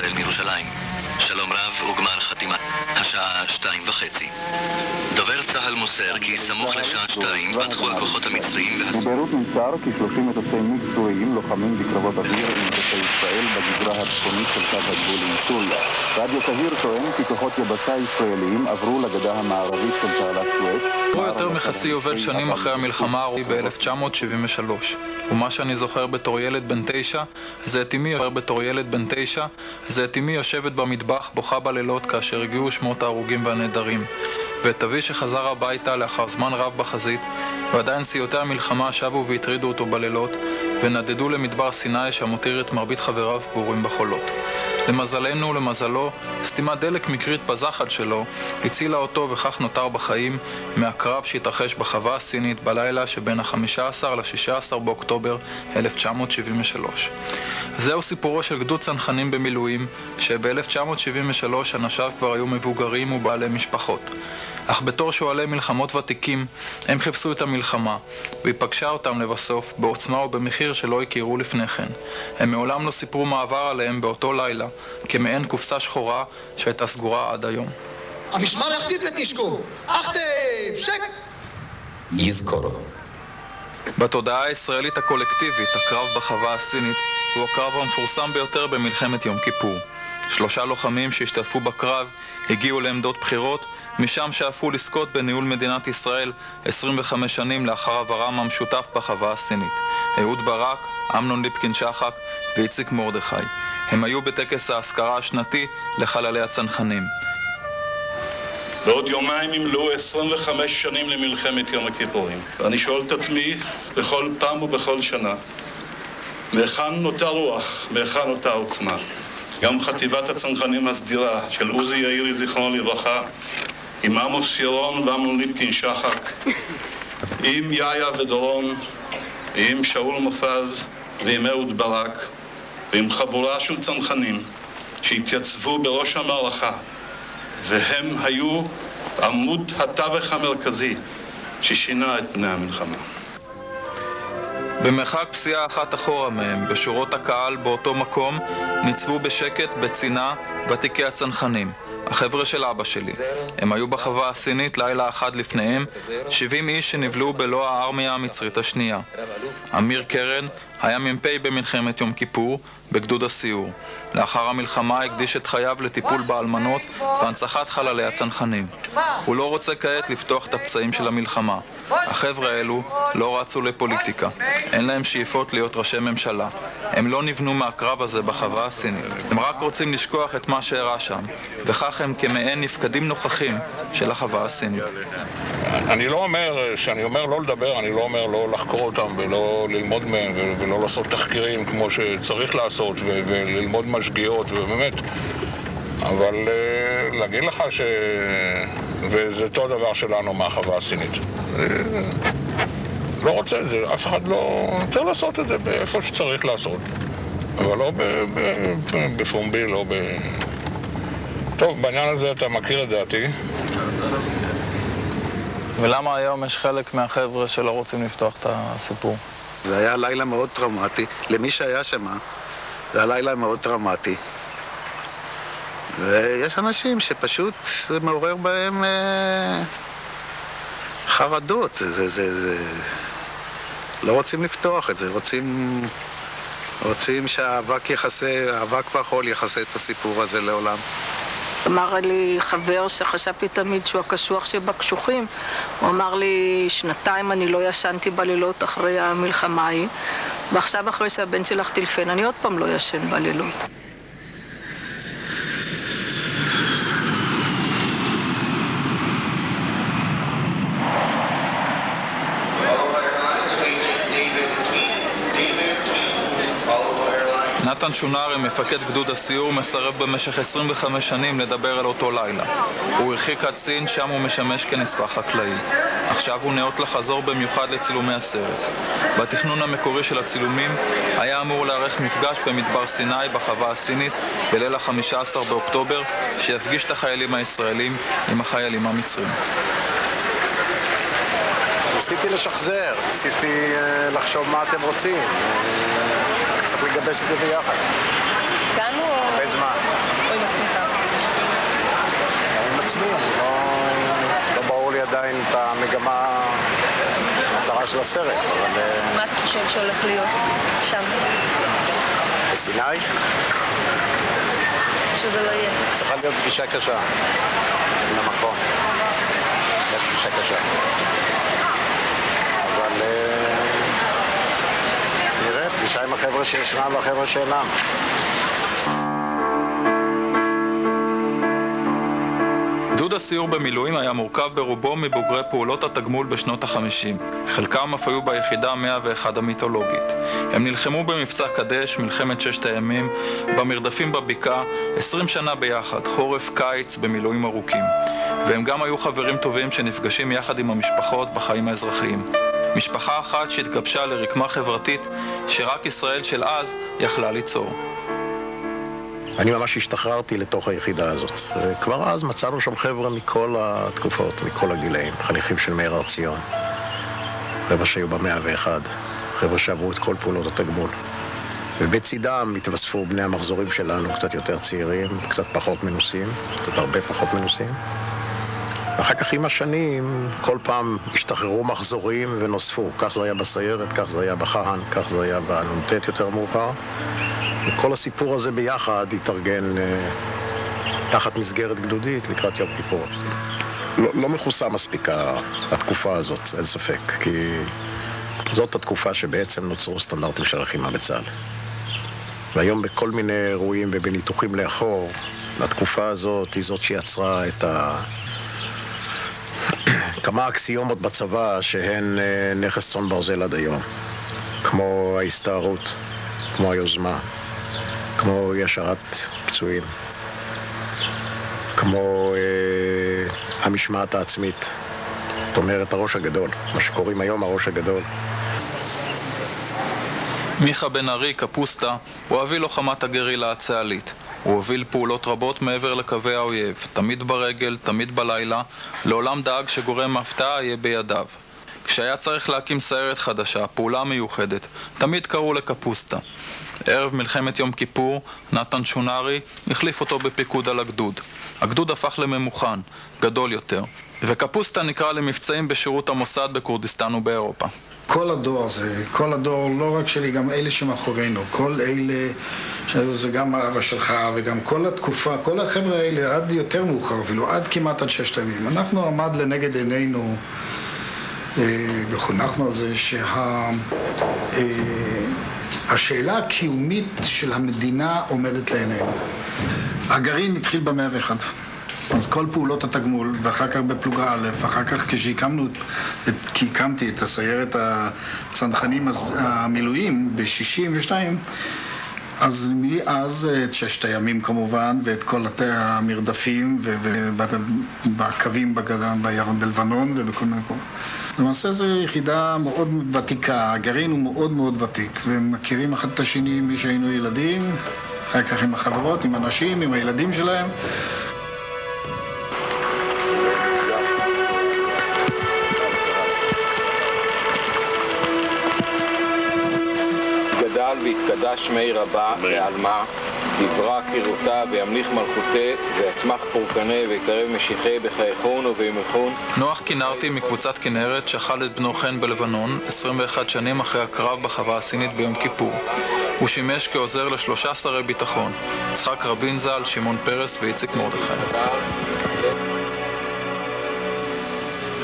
ישראל מירושלים. שלום רב וגמר חתימה. השעה 2:30. דובר צה"ל מוסר כי סמוך לשעה 2 פתחו הכוחות המצריים בביירות נמסר כי 30 מטוסי מיג סוריים לוחמים בקרבות אוויר עם מטוסי ישראל בגזרה הצפונית של קו הגבול עם סוריה. רדיו קהיר טוען כי כוחות יבשה ישראליים עברו לגדה המערבית של תעלת סואץ. הוא יותר מחצי יובל שנים אחרי המלחמה ההיא ב-1973. ומה שאני זוכר בתור ילד בן 9, זה את אמי יושבת במטבח בוכה בלילות כאשר הגיעו שמות ההרוגים והנעדרים. ואת אבי שחזר הביתה לאחר זמן רב בחזית, ועדיין סיוטי המלחמה שבו והטרידו אותו בלילות, ונדדו למדבר סיני שמותיר את מרבית חבריו בורים בחולות. למזלנו ולמזלו, סתימת דלק מקרית בזחל שלו הצילה אותו וכך נותר בחיים מהקרב שהתרחש בחווה הסינית בלילה שבין ה-15 ל-16 באוקטובר 1973. זהו סיפורו של גדוד צנחנים במילואים, שב-1973 אנשיו כבר היו מבוגרים ובעלי משפחות. אך בתור שואלי מלחמות ותיקים, הם חיפשו את המלחמה, והיא פגשה אותם לבסוף בעוצמה ובמחיר שלא הכירו לפני כן. הם מעולם לא סיפרו מה עבר עליהם באותו לילה, כמעין קופסה שחורה שהייתה סגורה עד היום. המשמר יחטיף את נשקו! אחטף! שק! יזכור. בתודעה הישראלית הקולקטיבית, הקרב בחווה הסינית הוא הקרב המפורסם ביותר במלחמת יום כיפור. 3 לוחמים שהשתתפו בקרב הגיעו לעמדות בחירות, משם שאפו לזכות בניהול מדינת ישראל 25 שנים לאחר עברם המשותף בחווה הסינית. אהוד ברק, אמנון ליפקין שחק ואיציק מרדכי. הם היו בטקס ההזכרה השנתי לחללי הצנחנים. בעוד יומיים ימלאו 25 שנים למלחמת יום הכיפורים. ואני שואל את עצמי בכל פעם ובכל שנה, מהיכן נותר רוח, מהיכן נותר עוצמה? גם חטיבת הצנחנים הסדירה של עוזי יאירי זיכרונו לברכה, עם עמוס ירון ואמנון ליפקין שחק, עם יאיה ודורון, עם שאול מופז ועם אהוד ברק, ועם חבורה של צנחנים שהתייצבו בראש המערכה, והם היו עמוד התווך המרכזי ששינה את פני המלחמה. במרחק פסיעה אחת אחורה מהם, בשורות הקהל באותו מקום, ניצבו בשקט בצינה ותיקי הצנחנים, החבר'ה של אבא שלי. הם היו בחווה הסינית לילה אחד לפניהם, 70 איש שנבלעו בלא הארמיה המצרית השנייה. אמיר קרן היה מ"פ במלחמת יום כיפור בגדוד הסיור. לאחר המלחמה הקדיש את חייו לטיפול באלמנות והנצחת חללי הצנחנים. הוא לא רוצה כעת לפתוח את הפצעים של המלחמה. החבר'ה האלו לא רצו לפוליטיקה. אין להם שאיפות להיות ראשי ממשלה. הם לא נבנו מהקרב הזה בחווה הסינית. הם רק רוצים לשכוח את מה שאירע שם, וכך הם כמעין נפקדים נוכחים של החווה הסינית. אני לא אומר, שאני אומר לא לדבר, אני לא אומר לא לחקור אותם ולא ללמוד מהם ולא לעשות תחקירים כמו שצריך לעשות וללמוד משגיאות ובאמת, אבל להגיד לך וזה אותו דבר שלנו מהחווה הסינית. לא רוצה את זה, אף אחד לא צריך לעשות את זה באיפה שצריך לעשות, אבל לא בפומבי, לא טוב, בעניין הזה אתה מכיר את דעתי. ולמה היום יש חלק מהחבר'ה שלא רוצים לפתוח את הסיפור? זה היה לילה מאוד טראומטי. למי שהיה שם, זה היה לילה מאוד טראומטי. ויש אנשים שפשוט זה מעורר בהם חרדות. לא רוצים לפתוח את זה, רוצים שהאבק והחול יחסה את הסיפור הזה לעולם. אמר לי חבר שחשבתי תמיד שהוא הקשוח שבקשוחים, הוא אמר לי 2 אני לא ישנתי בלילות אחרי המלחמה ההיא, ועכשיו אחרי שהבן שלך טלפן אני עוד פעם לא ישן בלילות. נתן שונרי, מפקד גדוד הסיור, מסרב במשך 25 שנים לדבר על אותו לילה. הוא הרחיק עד סין, שם הוא משמש כנספח חקלאי. עכשיו הוא נאות לחזור במיוחד לצילומי הסרט. בתכנון המקורי של הצילומים היה אמור לערך מפגש במדבר סיני בחווה הסינית בליל ה-15 באוקטובר, שיפגיש את החיילים הישראלים עם החיילים המצרים. ניסיתי לשחזר, ניסיתי לחשוב מה אתם רוצים. צריך לגבש את זה ביחד. כאן הוא... הרבה זמן. עצמי, לא ברור לי עדיין את המגמה, המטרה של הסרט, אבל... מה אתה חושב שהולך להיות שם? בסיני? שזה לא יהיה. צריכה להיות פגישה קשה עם המקום. פגישה קשה. אבל נראה, פגישה עם החבר'ה שישנם והחבר'ה שאינם. גדוד הסיור במילואים היה מורכב ברובו מבוגרי פעולות התגמול בשנות ה-50. חלקם אף היו ביחידה 101 המיתולוגית. הם נלחמו במבצע קדש, מלחמת ששת הימים, במרדפים בבקעה, 20 שנה ביחד, חורף, קיץ, במילואים ארוכים. והם גם היו חברים טובים שנפגשים יחד עם המשפחות בחיים האזרחיים. משפחה אחת שהתגבשה לרקמה חברתית שרק ישראל של אז יכלה ליצור. אני ממש השתחררתי לתוך היחידה הזאת. כבר אז מצאנו שם חבר'ה מכל התקופות, מכל הגילאים, חניכים של מאיר הר ציון. חבר'ה שהיו ב-101, חבר'ה שעברו את כל פעולות התגמול. ובצידם התווספו בני המחזורים שלנו, קצת יותר צעירים, קצת פחות מנוסים, קצת הרבה פחות מנוסים. ואחר כך עם השנים, כל פעם השתחררו מחזורים ונוספו. כך זה היה בסיירת, כך זה היה בחה"ן, כך זה היה בנ"ט יותר מאוחר. וכל הסיפור הזה ביחד התארגן תחת מסגרת גדודית לקראת יום כיפור. לא מכוסה מספיק התקופה הזאת, אין ספק, כי זאת התקופה שבעצם נוצרו סטנדרטים של לחימה בצה"ל. והיום בכל מיני אירועים ובניתוחים לאחור, התקופה הזאת היא זאת שיצרה את כמה אקסיומות בצבא שהן נכס צאן ברזל עד היום. כמו ההסתערות, כמו היוזמה, כמו ישרת פצועים, כמו המשמעת העצמית, זאת אומרת הראש הגדול, מה שקוראים היום הראש הגדול. מיכה בן ארי, קפוסטה, הוא הוביל לוחמת הגרילה הצה"לית. הוא הוביל פעולות רבות מעבר לקווי האויב, תמיד ברגל, תמיד בלילה, לעולם דאג שגורם ההפתעה יהיה בידיו. כשהיה צריך להקים סיירת חדשה, פעולה מיוחדת, תמיד קראו לקפוסטה. ערב מלחמת יום כיפור, נתן שונרי החליף אותו בפיקוד על הגדוד. הגדוד הפך לממוכן, גדול יותר, וקפוסטה נקרא למבצעים בשירות המוסד בכורדיסטן ובאירופה. כל הדור הזה, כל הדור, לא רק שלי, גם אלה שמאחורינו, כל אלה, זה גם האבא שלך וגם כל התקופה, כל החבר'ה האלה עד יותר מאוחר אפילו, עד כמעט עד 6 ימים. אנחנו עמד לנגד עינינו וחונכנו על זה השאלה הקיומית של המדינה עומדת לעינינו. הגרעין התחיל ב-101. אז כל פעולות התגמול, ואחר כך בפלוגה א', ואחר כך כשהקמתי את הסיירת הצנחנים המילואים ב-62, אז מאז את 6 הימים כמובן, ואת כל המרדפים, ובקווים בלבנון ובכל מיני מקומות. למעשה זו יחידה מאוד ותיקה, הגרעין הוא מאוד מאוד ותיק, והם מכירים אחד את השני מי שהיינו ילדים, אחר כך עם החברות, עם אנשים, עם הילדים שלהם. גדל והתקדש שמי רבה ועלמה, דברה קירותה וימליך מלכותה ויצמח פורקנה ויקרב משיחי בחייכון ובימיכון. נוח כינרתי מקבוצת כנרת שחל את בנו חן בלבנון 21 שנים אחרי הקרב בחווה הסינית ביום כיפור. הוא שימש כעוזר ל3 שרי ביטחון, יצחק רבין ז"ל, שמעון פרס ואיציק מרדכי.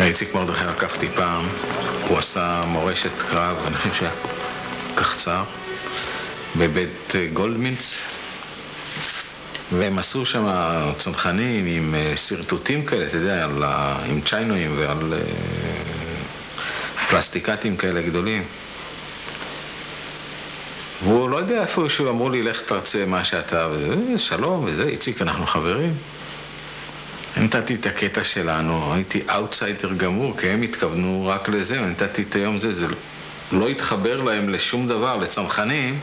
איציק מרדכי לקחתי פעם, הוא עשה מורשת קרב, אני חושב שהיה קחצר, בבית גולדמינץ, והם עשו שם צנחנים עם סרטוטים כאלה, אתה יודע, עם צ'יינויים ועל פלסטיקטים כאלה גדולים. והוא לא יודע איפה שהוא אמרו לי, לך תרצה מה שאתה, וזה, שלום, וזה, איציק, אנחנו חברים. נתתי את הקטע שלנו, הייתי אאוטסיידר גמור, כי הם התכוונו רק לזה, ונתתי את היום זה לא התחבר להם לשום דבר, לצנחנים,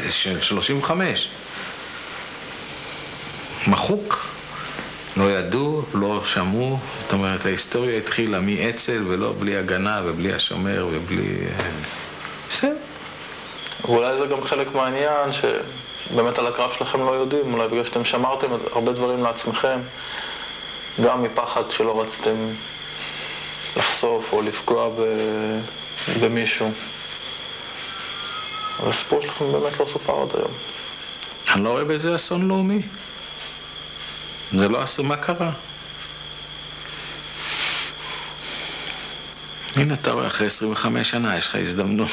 של 35. מחוק, לא ידעו, לא שמעו, זאת אומרת, ההיסטוריה התחילה מאצ"ל ולא בלי הגנה ובלי השומר ובלי... בסדר. ואולי זה גם חלק מהעניין שבאמת על הקרב שלכם לא יודעים, אולי בגלל שאתם שמרתם הרבה דברים לעצמכם. גם מפחד שלא רציתם לחשוף או לפגוע במישהו. אבל הסיפור שלכם באמת לא סופר עד היום. אני לא רואה בזה אסון לאומי. זה לא אסון, מה קרה? הנה אתה רואה, אחרי 25 שנה יש לך הזדמנות.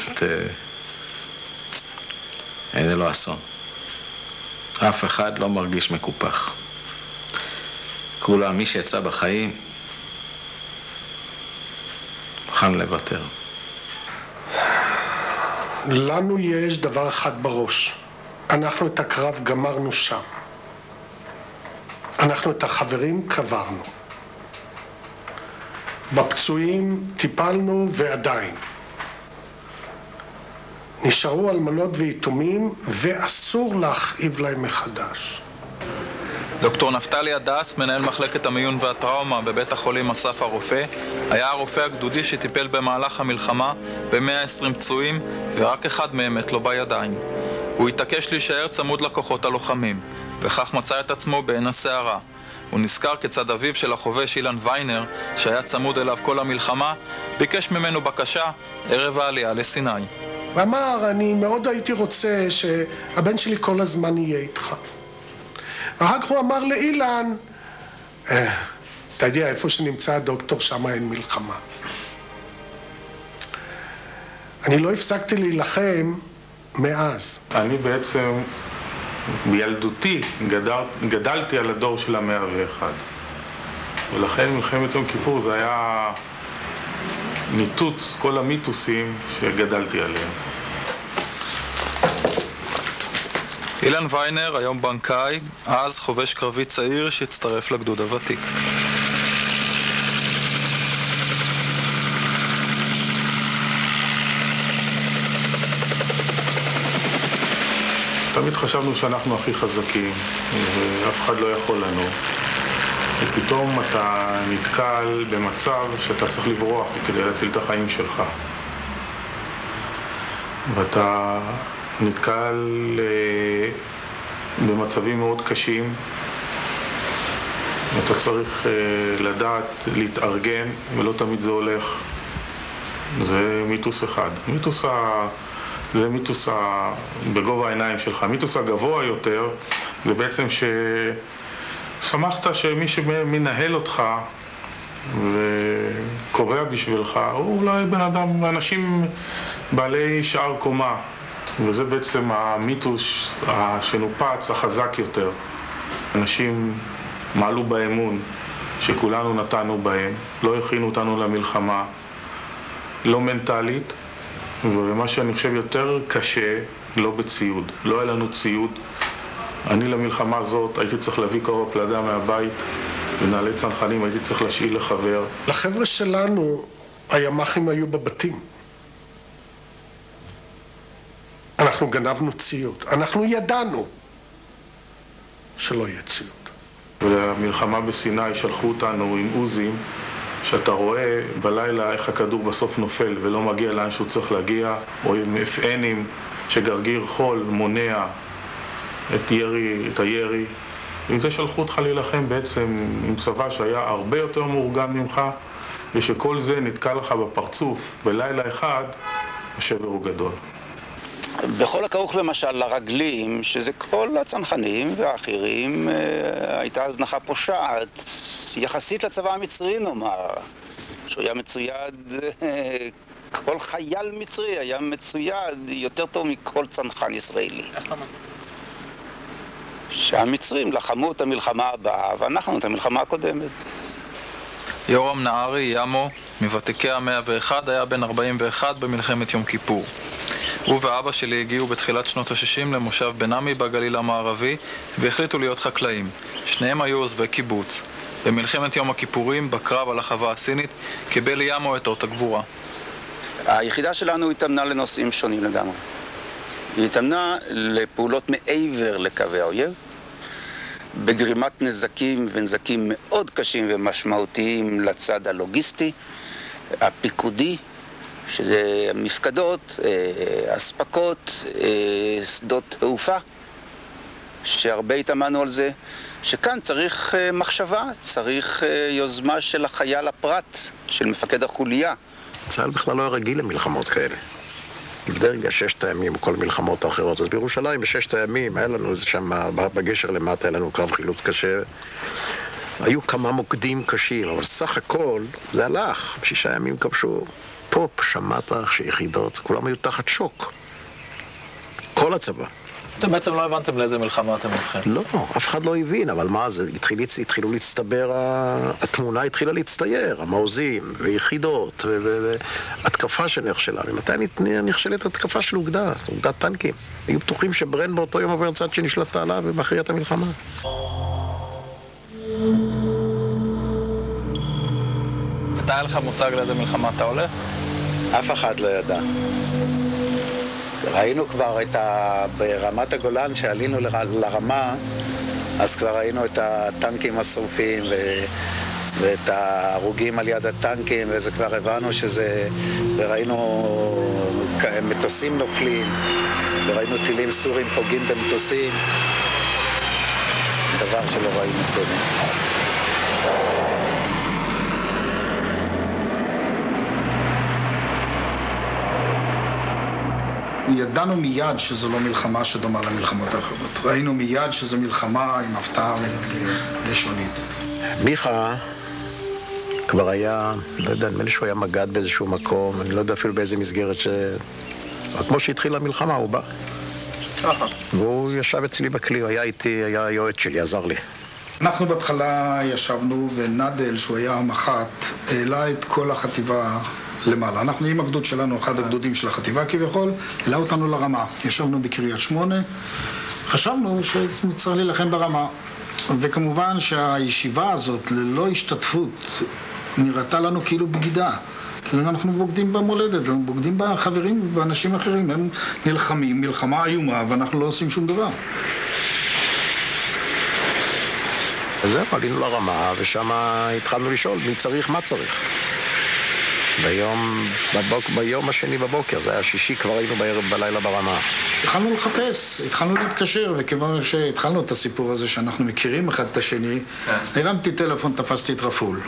זה לא אסון. אף אחד לא מרגיש מקופח. כולם, מי שיצא בחיים, מוכן לוותר. לנו יש דבר אחד בראש. אנחנו את הקרב גמרנו שם. אנחנו את החברים קברנו. בפצועים טיפלנו ועדיין. נשארו אלמנות ויתומים ואסור להכאיב להם מחדש. דוקטור נפתלי הדס, מנהל מחלקת המיון והטראומה בבית החולים אסף הרופא, היה הרופא הגדודי שטיפל במהלך המלחמה ב-120 פצועים ורק אחד מהם מת לו בידיים. הוא התעקש להישאר צמוד לכוחות הלוחמים, וכך מצא את עצמו בעין הסערה. הוא נזכר כיצד אביו של החובש אילן ויינר, שהיה צמוד אליו כל המלחמה, ביקש ממנו בקשה ערב העלייה לסיני. ואמר, אני מאוד הייתי רוצה שהבן שלי כל הזמן יהיה איתך. ואחר כך הוא אמר לאילן, אתה יודע, איפה שנמצא הדוקטור, שם אין מלחמה. אני לא הפסקתי להילחם מאז. אני בעצם, בילדותי, גדלתי על הדור של ה-101. ולכן מלחמת יום כיפור זה היה ניתוץ כל המיתוסים שגדלתי עליהם. אילן ויינר, היום בנקאי, אז חובש קרבי צעיר שהצטרף לגדוד הוותיק. תמיד חשבנו שאנחנו הכי חזקים ואף אחד לא יכול לנו. ופתאום אתה נתקל במצב שאתה צריך לברוח כדי להציל את החיים שלך. ואתה נתקל במצבים מאוד קשים, ואתה צריך לדעת להתארגן, ולא תמיד זה הולך. זה מיתוס אחד. זה מיתוס בגובה העיניים שלך. מיתוס הגבוה יותר זה בעצם ששמחת שמי שמנהל אותך וקובע בשבילך הוא אולי בן אדם, אנשים בעלי שאר קומה, וזה בעצם המיתוס שנופץ החזק יותר. אנשים מעלו באמון שכולנו נתנו בהם, לא הכינו אותנו למלחמה, לא מנטלית, ומה שאני חושב יותר קשה, לא בציוד. לא היה לנו ציוד. אני למלחמה הזאת הייתי צריך להביא כובע פלדה מהבית, ונעלי צנחנים הייתי צריך להשאיל לחבר. לחבר'ה שלנו, הימ"חים היו בבתים. אנחנו גנבנו ציוד. אנחנו ידענו שלא יהיה ציוד. ולמלחמה בסיני שלחו אותנו עם עוזים, שאתה רואה בלילה איך הכדור בסוף נופל ולא מגיע לאן שהוא צריך להגיע, או עם אפענים שגרגיר חול מונע את הירי. עם זה שלחו אותך להילחם בעצם עם צבא שהיה הרבה יותר מאורגן ממך, ושכל זה נתקע לך בפרצוף בלילה אחד, השבר הוא גדול. בכל הכרוך למשל לרגלים, שזה כל הצנחנים והאחרים, הייתה הזנחה פושעת, יחסית לצבא המצרי נאמר, שהוא היה מצויד, כל חייל מצרי היה מצויד יותר טוב מכל צנחן ישראלי. שהמצרים לחמו את המלחמה הבאה ואנחנו את המלחמה הקודמת. יורם נהרי, ימו, מוותיקי ה-101, היה בן 41 במלחמת יום כיפור. הוא ואבא שלי הגיעו בתחילת שנות ה-60 למושב בן עמי בגליל המערבי והחליטו להיות חקלאים. שניהם היו עוזבי קיבוץ. במלחמת יום הכיפורים, בקרב על החווה הסינית, קיבל ימו את אות הגבורה. היחידה שלנו התאמנה לנושאים שונים לגמרי. היא התאמנה לפעולות מעבר לקווי האויב, בגרימת נזקים ונזקים מאוד קשים ומשמעותיים לצד הלוגיסטי, הפיקודי, שזה מפקדות, אספקות, שדות תעופה, שהרבה התאמנו על זה, שכאן צריך מחשבה, צריך יוזמה של החייל הפרט, של מפקד החוליה. צה"ל בכלל לא היה רגיל למלחמות כאלה. בדרגה 6 הימים או כל מלחמות האחרות. אז בירושלים ב6 הימים היה לנו שם בגשר למטה, היה לנו קרב חילוץ קשה. היו כמה מוקדים קשים, אבל סך הכל זה הלך. 6 ימים כבשו. פה שמעת שיחידות, כולם היו תחת שוק. כל הצבא. אתם בעצם לא הבנתם לאיזה מלחמה אתם הולכים. לא, אף אחד לא הבין, אבל מה זה? התחילו להצטבר, התמונה התחילה להצטייר, המעוזים ויחידות והתקפה שנכשלה. ומתי נכשלת התקפה של אוגדת טנקים? היו בטוחים שברן באותו יום עובר צד שנשלטה עליו ומכריע את המלחמה. אתה היה לך מושג לאיזה מלחמה אתה הולך? אף אחד לא ידע. ראינו כבר ברמת הגולן, שעלינו לרמה, אז כבר ראינו את הטנקים השרופים ואת ההרוגים על יד הטנקים, וזה כבר הבנו שזה, וראינו מטוסים נופלים, וראינו טילים סורים פוגעים במטוסים, דבר שלא ראינו קודם. ידענו מיד שזו לא מלחמה שדומה למלחמות האחרות. ראינו מיד שזו מלחמה עם הפתעה לשונית. מיכה כבר היה, לא יודע, נדמה לי שהוא היה מג"ד באיזשהו מקום, אני לא יודע אפילו באיזה מסגרת כמו שהתחילה המלחמה, הוא בא. והוא ישב אצלי בכלי, הוא היה איתי, היה היועץ שלי, עזר לי. אנחנו בהתחלה ישבנו, ונדל, שהוא היה המח"ט, העלה את כל החטיבה למעלה. אנחנו עם הגדוד שלנו, אחד הגדודים של החטיבה כביכול, העלה אותנו לרמה. ישבנו בקריית 8, חשבנו שנצטרך להילחם ברמה. וכמובן שהישיבה הזאת, ללא השתתפות, נראתה לנו כאילו בגידה. כאילו אנחנו בוגדים במולדת, בוגדים בחברים ובאנשים אחרים. הם נלחמים, מלחמה איומה, ואנחנו לא עושים שום דבר. וזהו, עלינו לרמה, ושם התחלנו לשאול מי צריך, מה צריך. ביום השני בבוקר, זה היה שישי, כבר היינו בלילה ברמה. התחלנו לחפש, התחלנו להתקשר, וכיוון שהתחלנו את הסיפור הזה שאנחנו מכירים אחד את השני, הרמתי טלפון, תפסתי את רפול.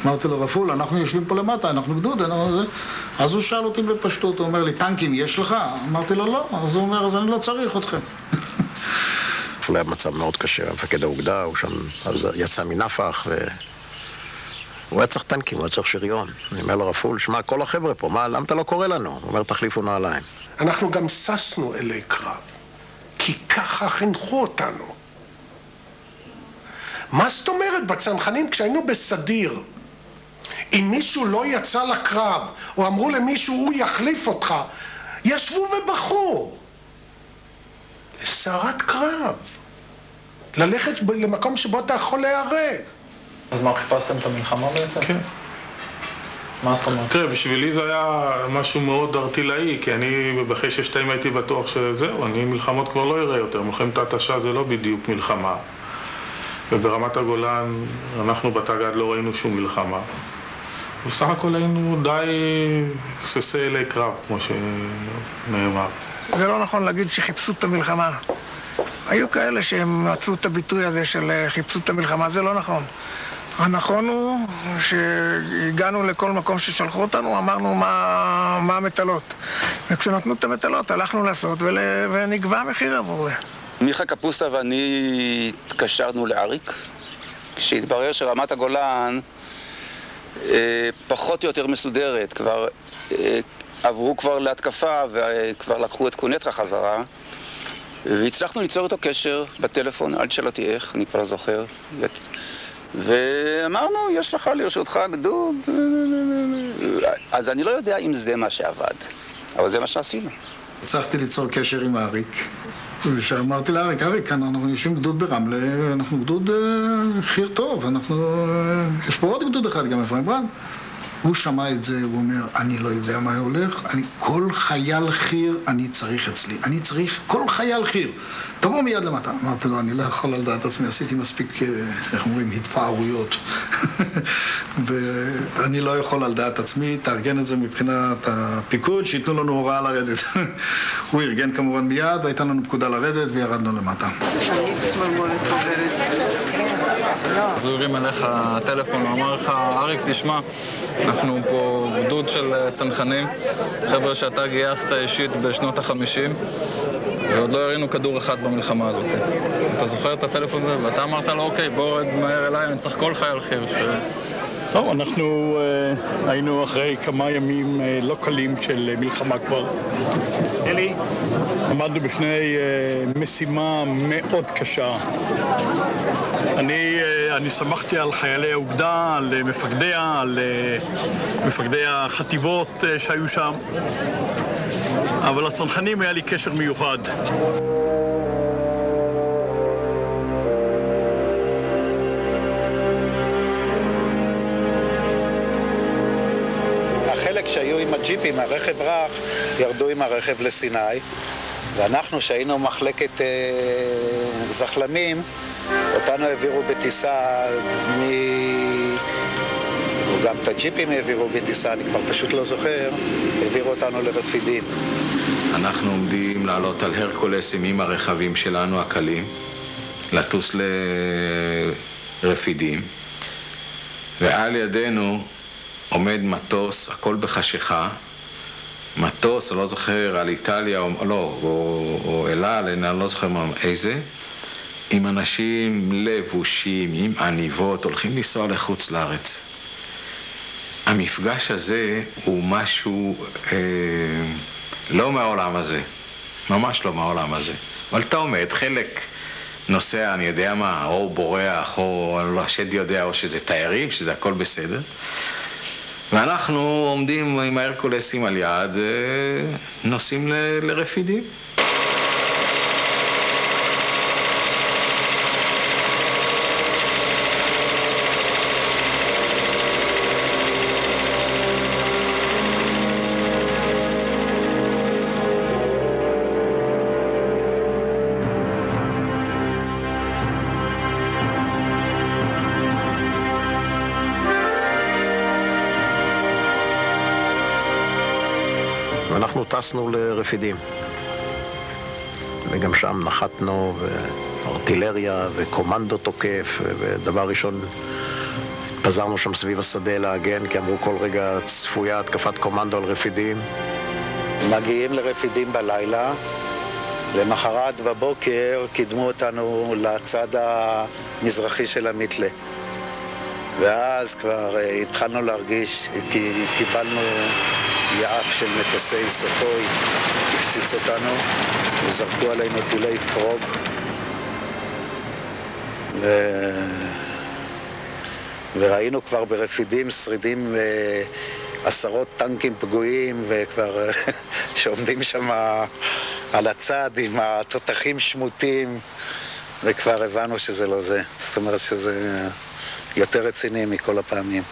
אמרתי לו, רפול, אנחנו יושבים פה למטה, אנחנו גדוד, אז הוא שאל אותי בפשטות, הוא אומר לי, טנקים יש לך? אמרתי לו, לא. אז הוא אומר, אז אני לא צריך אתכם. הוא היה במצב מאוד קשה, מפקד האוגדה, הוא שם יצא מנפח הוא היה צריך טנקים, הוא היה צריך שריון. אני אומר לו, רפול, שמע, כל החבר'ה פה, למה אתה לא קורא לנו? הוא אומר, תחליפו נעליים. אנחנו גם ססנו אלי קרב, כי ככה חינכו אותנו. מה זאת אומרת בצנחנים כשהיינו בסדיר? אם מישהו לא יצא לקרב, או אמרו למישהו, הוא יחליף אותך, ישבו ובחו. לסערת קרב. ללכת למקום שבו אתה יכול להיהרג. אז מה, חיפשתם את המלחמה בעצם? כן. מה זאת אומרת? תראה, בשבילי זה היה משהו מאוד ארטילאי, כי אני אחרי 6 הייתי בטוח שזהו, אני מלחמות כבר לא אראה יותר. מלחמת התשה זה לא בדיוק מלחמה. וברמת הגולן, אנחנו בתג"ד לא ראינו שום מלחמה. בסך הכל היינו די ססי אלי קרב, כמו שנאמר. זה לא נכון להגיד שחיפשו את המלחמה. היו כאלה שהם מצאו את הביטוי הזה של חיפשו את המלחמה, זה לא נכון. הנכון הוא שהגענו לכל מקום ששלחו אותנו, אמרנו מה המטלות. וכשנתנו את המטלות, הלכנו לעשות ונקבע מחיר עבור זה. מיכה קפוסטה ואני התקשרנו לאריק, כשהתברר שרמת הגולן פחות או יותר מסודרת, כבר עברו כבר להתקפה וכבר לקחו את קונטרה חזרה, והצלחנו ליצור איתו קשר בטלפון, אל תשאל אותי איך, אני כבר לא זוכר. ואמרנו, יש לך לרשותך גדוד. אז אני לא יודע אם זה מה שעבד, אבל זה מה שעשינו. הצלחתי ליצור קשר עם אריק, ושאמרתי לאריק, אריק, אנחנו יושבים גדוד ברמלה, אנחנו גדוד חיר טוב, יש פה עוד גדוד אחד, גם אפרים ברנד. הוא שמע את זה, הוא אומר, אני לא יודע מה הולך, כל חייל חיר אני צריך אצלי, אני צריך כל חייל חיר. תבוא מיד למטה. אמרתי לו, אני לא יכול על דעת עצמי, עשיתי מספיק, איך אומרים, התפארויות. ואני לא יכול על דעת עצמי, תארגן את זה מבחינת הפיקוד, שיתנו לנו הוראה לרדת. הוא ארגן כמובן מיד, והייתה לנו פקודה לרדת וירדנו למטה. אז הוא הרים אליך הטלפון, הוא אמר לך, אריק, תשמע, אנחנו פה גדוד של צנחנים, חבר'ה שאתה גייסת אישית בשנות ה-50, ועוד לא הרינו כדור אחד במלחמה הזאת. אתה זוכר את הטלפון הזה? ואתה אמרת לו, אוקיי, בוא רד מהר אליי, אני צריך כל חייל חירש. טוב, אנחנו היינו אחרי כמה ימים לא קלים של מלחמה כבר. אלי? עמדנו בפני משימה מאוד קשה. אני שמחתי על חיילי האוגדה, על מפקדיה, על מפקדי החטיבות שהיו שם. אבל לצנחנים היה לי קשר מיוחד. החלק שהיו עם הג'יפים, הרכב רך, ירדו עם הרכב לסיני, ואנחנו שהיינו מחלקת זחלמים, אותנו העבירו בטיסה גם את הג'יפים העבירו בטיסה, אני כבר פשוט לא זוכר, העבירו אותנו לרפידים. אנחנו עומדים לעלות על הרקולסים עם הרכבים שלנו הקלים, לטוס לרפידים, ועל ידינו עומד מטוס, הכל בחשיכה, מטוס, אני לא זוכר, על איטליה או אלה, אני לא זוכר איזה, עם אנשים לבושים, עם עניבות, הולכים לנסוע לחוץ לארץ. המפגש הזה הוא משהו לא מהעולם הזה, ממש לא מהעולם הזה. אבל אתה עומד, חלק נוסע, אני יודע מה, או בורח, או השד יודע, או שזה תיירים, שזה הכל בסדר. ואנחנו עומדים עם ההרקולסים על יד, נוסעים לרפידים. ואנחנו טסנו לרפידים. וגם שם נחתנו, וארטילריה, וקומנדו תוקף, ודבר ראשון, התפזרנו שם סביב השדה להגן, כי אמרו כל רגע צפויה התקפת קומנדו על רפידים. מגיעים לרפידים בלילה, למחרת בבוקר קידמו אותנו לצד המזרחי של המתלה. ואז כבר התחלנו להרגיש, כי קיבלנו יעף של מטוסי סוחוי, הפציץ אותנו, וזרקו עלינו טילי פרוג. וראינו כבר ברפידים שרידים עשרות טנקים פגועים, וכבר שעומדים שם על הצד עם התותחים שמוטים, וכבר הבנו שזה לא זה. זאת אומרת שזה יותר רציני מכל הפעמים.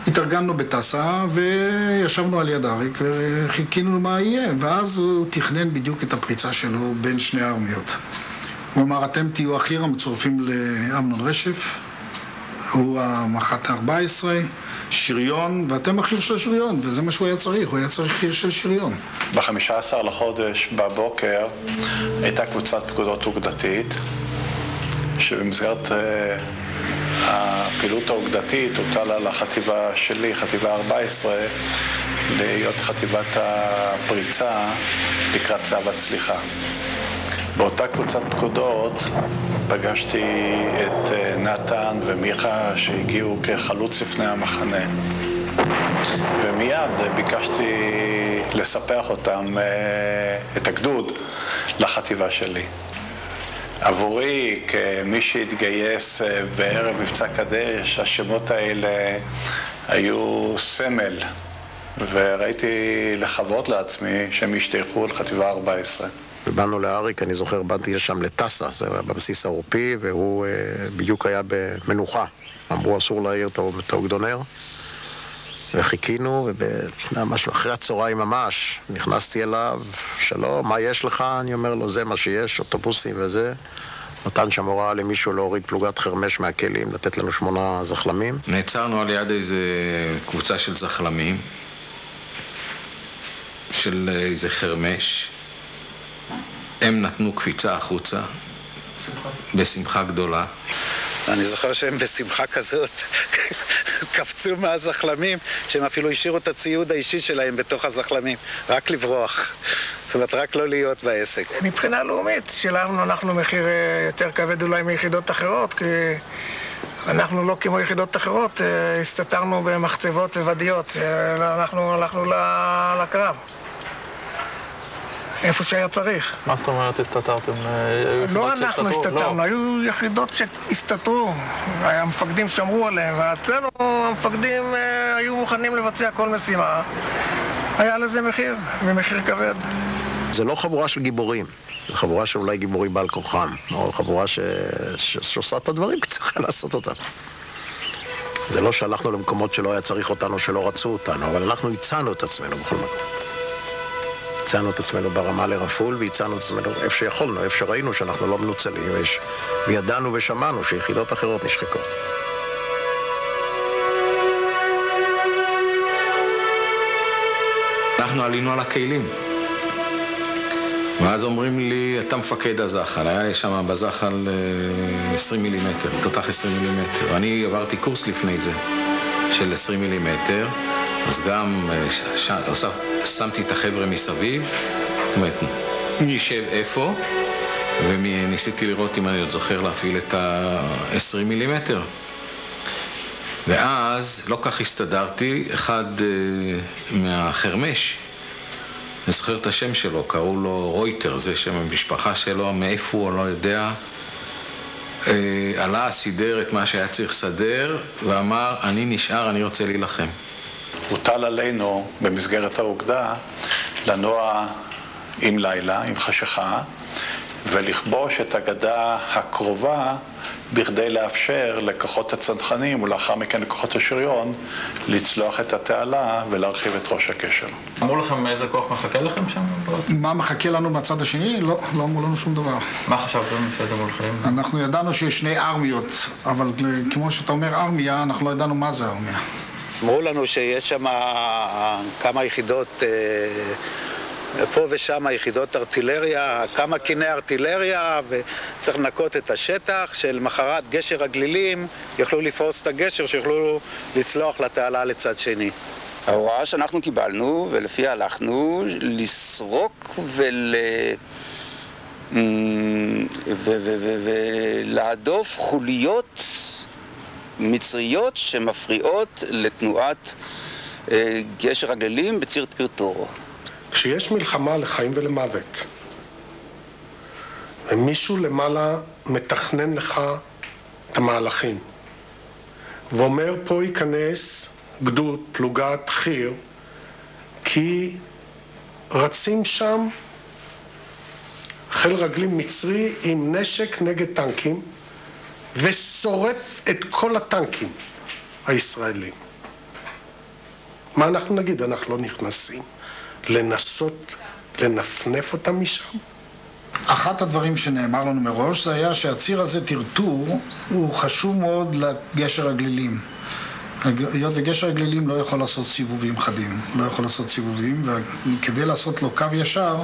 התארגנו בטסה וישבנו על יד אריק וחיכינו מה יהיה, ואז הוא תכנן בדיוק את הפריצה שלו בין שני הארמיות. הוא אמר, אתם תהיו החי"ר המצורפים לאמנון רשף, הוא המח"ט ה-14, שריון, ואתם החי"ר של השריון, וזה מה שהוא היה צריך, הוא היה צריך חי"ר של שריון. ב-15 לחודש בבוקר הייתה קבוצת פקודות אוגדתית, שבמסגרת הפעילות האוגדתית הוטל על החטיבה שלי, חטיבה 14, להיות חטיבת הפריצה לקראת קרב הצליחה. באותה קבוצת פקודות פגשתי את נתן ומיכה שהגיעו כחלוץ לפני המחנה. ומיד ביקשתי לספח אותם, את הגדוד, לחטיבה שלי. עבורי, כמי שהתגייס בערב מבצע קדש, השמות האלה היו סמל, וראיתי לכבוד לעצמי שהם השתייכו לחטיבה 14. ובאנו לאריק, אני זוכר, באתי לשם לטסה, זה היה בבסיס העורפי, והוא בדיוק היה במנוחה. אמרו, אסור להעיר את האוגדונר, וחיכינו, ומשהו אחרי הצהריים ממש, נכנסתי אליו, שלום, מה יש לך? אני אומר לו, זה מה שיש, אוטובוסים וזה. נתן שם הוראה למישהו להוריד פלוגת חרמש מהכלים, לתת לנו 8 זחלמים. נעצרנו על יד איזה קבוצה של זחלמים, של איזה חרמש. הם נתנו קפיצה החוצה, בשמחה גדולה. אני זוכר שהם בשמחה כזאת קפצו מהזחלמים, שהם אפילו השאירו את הציוד האישי שלהם בתוך הזחלמים, רק לברוח. זאת אומרת, רק לא להיות בעסק. מבחינה לאומית, שלנו אנחנו מחיר יותר כבד אולי מיחידות אחרות, כי אנחנו לא כמו יחידות אחרות, הסתתרנו במחצבות וודיות, אנחנו הלכנו לקרב. איפה שהיה צריך. מה זאת אומרת הסתתרתם? לא אנחנו הסתתרנו, היו יחידות שהסתתרו, המפקדים שמרו עליהם, ואצלנו המפקדים היו מוכנים לבצע כל משימה. היה לזה מחיר, ומחיר כבד. זה לא חבורה של גיבורים, זה חבורה של אולי גיבורים בעל כוחם, או חבורה שעושה את הדברים כי צריך לעשות אותם. זה לא שהלכנו למקומות שלא היה צריך אותנו, שלא רצו אותנו, אבל אנחנו הצענו את עצמנו בכל מקום. הצענו את עצמנו ברמה לרפול, והצענו את עצמנו איפה שיכולנו, איפה שראינו שאנחנו לא מנוצלים, וידענו ושמענו שיחידות אחרות נשחקות. אנחנו עלינו על הכלים. ואז אומרים לי, אתה מפקד הזחל. היה לי שם בזחל 20 מילימטר, תותח 20 מילימטר. ואני עברתי קורס לפני זה של 20 מילימטר, אז גם שמתי את החבר'ה מסביב, זאת אומרת, מי יישב איפה, וניסיתי לראות אם אני עוד זוכר להפעיל את ה-20 מילימטר. ואז לא כך הסתדרתי, אחד מהחרמש, אני זוכר את השם שלו, קראו לו רויטר, זה שם המשפחה שלו, מאיפה הוא, לא יודע, עלה, סידר את מה שהיה צריך לסדר, ואמר, אני נשאר, אני רוצה להילחם. הוטל עלינו במסגרת האוגדה לנוע עם לילה, עם חשיכה, ולכבוש את הגדה הקרובה בכדי לאפשר לכוחות הצנחנים ולאחר מכן לכוחות השריון לצלוח את התעלה ולהרחיב את ראש הקשר. אמרו לכם איזה כוח מחכה לכם שם? מה מחכה לנו מהצד השני? לא אמרו לנו שום דבר. מה חשבתם שאתם הולכים? אנחנו ידענו שיש 2 ארמיות, אבל כמו שאתה אומר ארמיה, אנחנו לא ידענו מה זה ארמיה. אמרו לנו שיש שם כמה יחידות, פה ושם יחידות ארטילריה, כמה קיני ארטילריה, וצריך לנקות את השטח של מחרת גשר הגלילים, יוכלו לפרוס את הגשר, שיוכלו לצלוח לתעלה לצד שני. ההוראה שאנחנו קיבלנו, ולפיה הלכנו, לסרוק ולהדוף חוליות מצריות שמפריעות לתנועת גשר הגלילים בציר טרטור. כשיש מלחמה לחיים ולמוות, ומישהו למעלה מתכנן לך את המהלכים, ואומר פה ייכנס גדוד, פלוגת חי"ר, כי רצים שם חיל רגלים מצרי עם נשק נגד טנקים, ושורף את כל הטנקים הישראלים. מה אנחנו נגיד? אנחנו לא נכנסים לנסות לנפנף אותם משם? אחת הדברים שנאמר לנו מראש זה היה שהציר הזה טרטור הוא חשוב מאוד לגשר הגלילים. היות וגשר הגלילים לא יכול לעשות סיבובים חדים, לא יכול לעשות סיבובים, וכדי לעשות לו קו ישר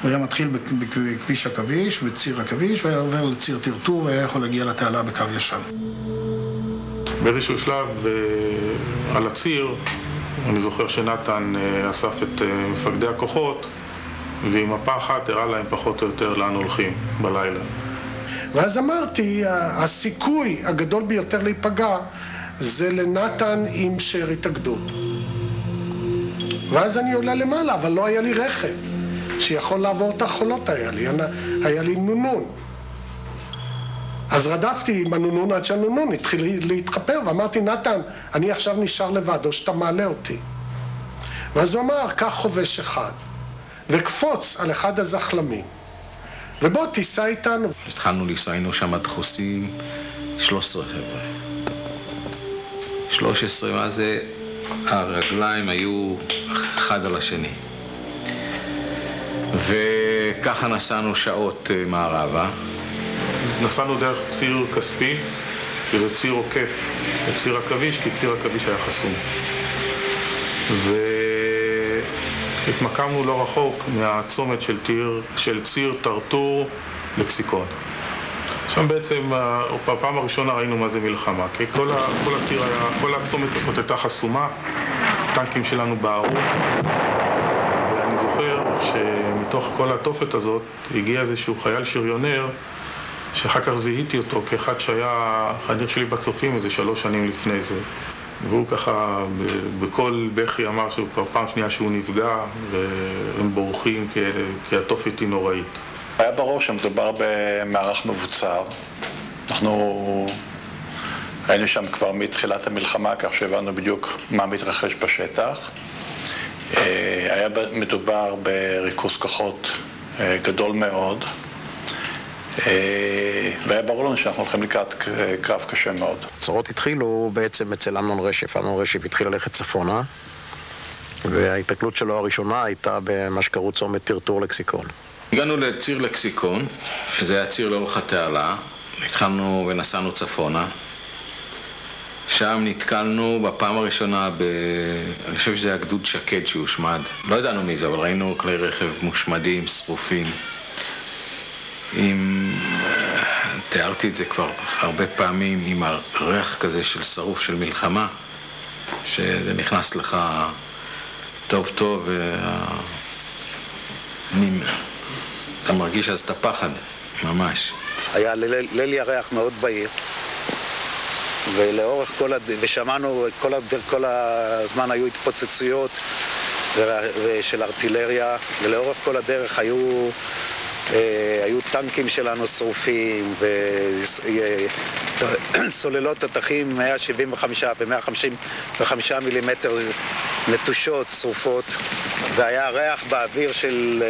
הוא היה מתחיל בכביש עכביש, בציר עכביש, והיה עובר לציר טרטור והיה יכול להגיע לתעלה בקו ישר. באיזשהו שלב על הציר, אני זוכר שנתן אסף את מפקדי הכוחות, ועם מפה אחת הראה להם פחות או יותר לאן הולכים בלילה. ואז אמרתי, הסיכוי הגדול ביותר להיפגע זה לנתן עם שארית הגדוד. ואז אני עולה למעלה, אבל לא היה לי רכב שיכול לעבור את החולות, היה לי נונון. אז רדפתי עם הנונון עד שהנונון התחיל להתחפר, ואמרתי, נתן, אני עכשיו נשאר לבד, או שאתה מעלה אותי. ואז הוא אמר, קח חובש אחד, וקפוץ על אחד הזחלמים, ובוא תיסע איתנו. התחלנו לנסוע, היינו שם דחוסים 13 חבר'ה. 13, מה זה? הרגליים היו אחד על השני. וככה נסענו שעות מערבה. נסענו דרך ציר כספי, שזה ציר עוקף לציר עכביש, כי ציר עכביש היה חסום. והתמקמנו לא רחוק מהצומת של ציר טרטור לקסיקון. שם בעצם, בפעם הראשונה ראינו מה זה מלחמה, כי כל הצומת הזאת הייתה חסומה, טנקים שלנו בערו, ואני זוכר שמתוך כל התופת הזאת הגיע איזשהו חייל שריונר, שאחר כך זיהיתי אותו כאחד שהיה חניר שלי בצופים איזה 3 שנים לפני זה. והוא ככה בכל בכי אמר שהוא כבר פעם שנייה שהוא נפגע, והם בורחים כי התופת היא נוראית. היה ברור שמדובר במערך מבוצר. אנחנו היינו שם כבר מתחילת המלחמה, כך שהבנו בדיוק מה מתרחש בשטח. היה מדובר בריכוז כוחות גדול מאוד, והיה ברור לנו שאנחנו הולכים לקראת קרב קשה מאוד. הצורות התחילו בעצם אצל אמנון רשף. אמנון רשף התחיל ללכת צפונה, וההתקלות שלו הראשונה הייתה במה שקראו צומת טרטור לקסיקון. הגענו לציר לקסיקון, שזה היה ציר לאורך התעלה. התחלנו ונסענו צפונה. שם נתקלנו בפעם הראשונה אני חושב שזה היה גדוד שקד שהושמד. לא ידענו מי זה, אבל ראינו כלי רכב מושמדים, שרופים. תיארתי את זה כבר הרבה פעמים עם הריח כזה של שרוף של מלחמה, שזה נכנס לך טוב טוב, אתה מרגיש אז את הפחד, ממש. היה ליל ירח מאוד בהיר, ולאורך ושמענו כל הזמן היו התפוצצויות של ארטילריה, ולאורך כל הדרך היו טנקים שלנו שרופים וסוללות תותחים 175 ו-155 מילימטר נטושות, שרופות, והיה ריח באוויר של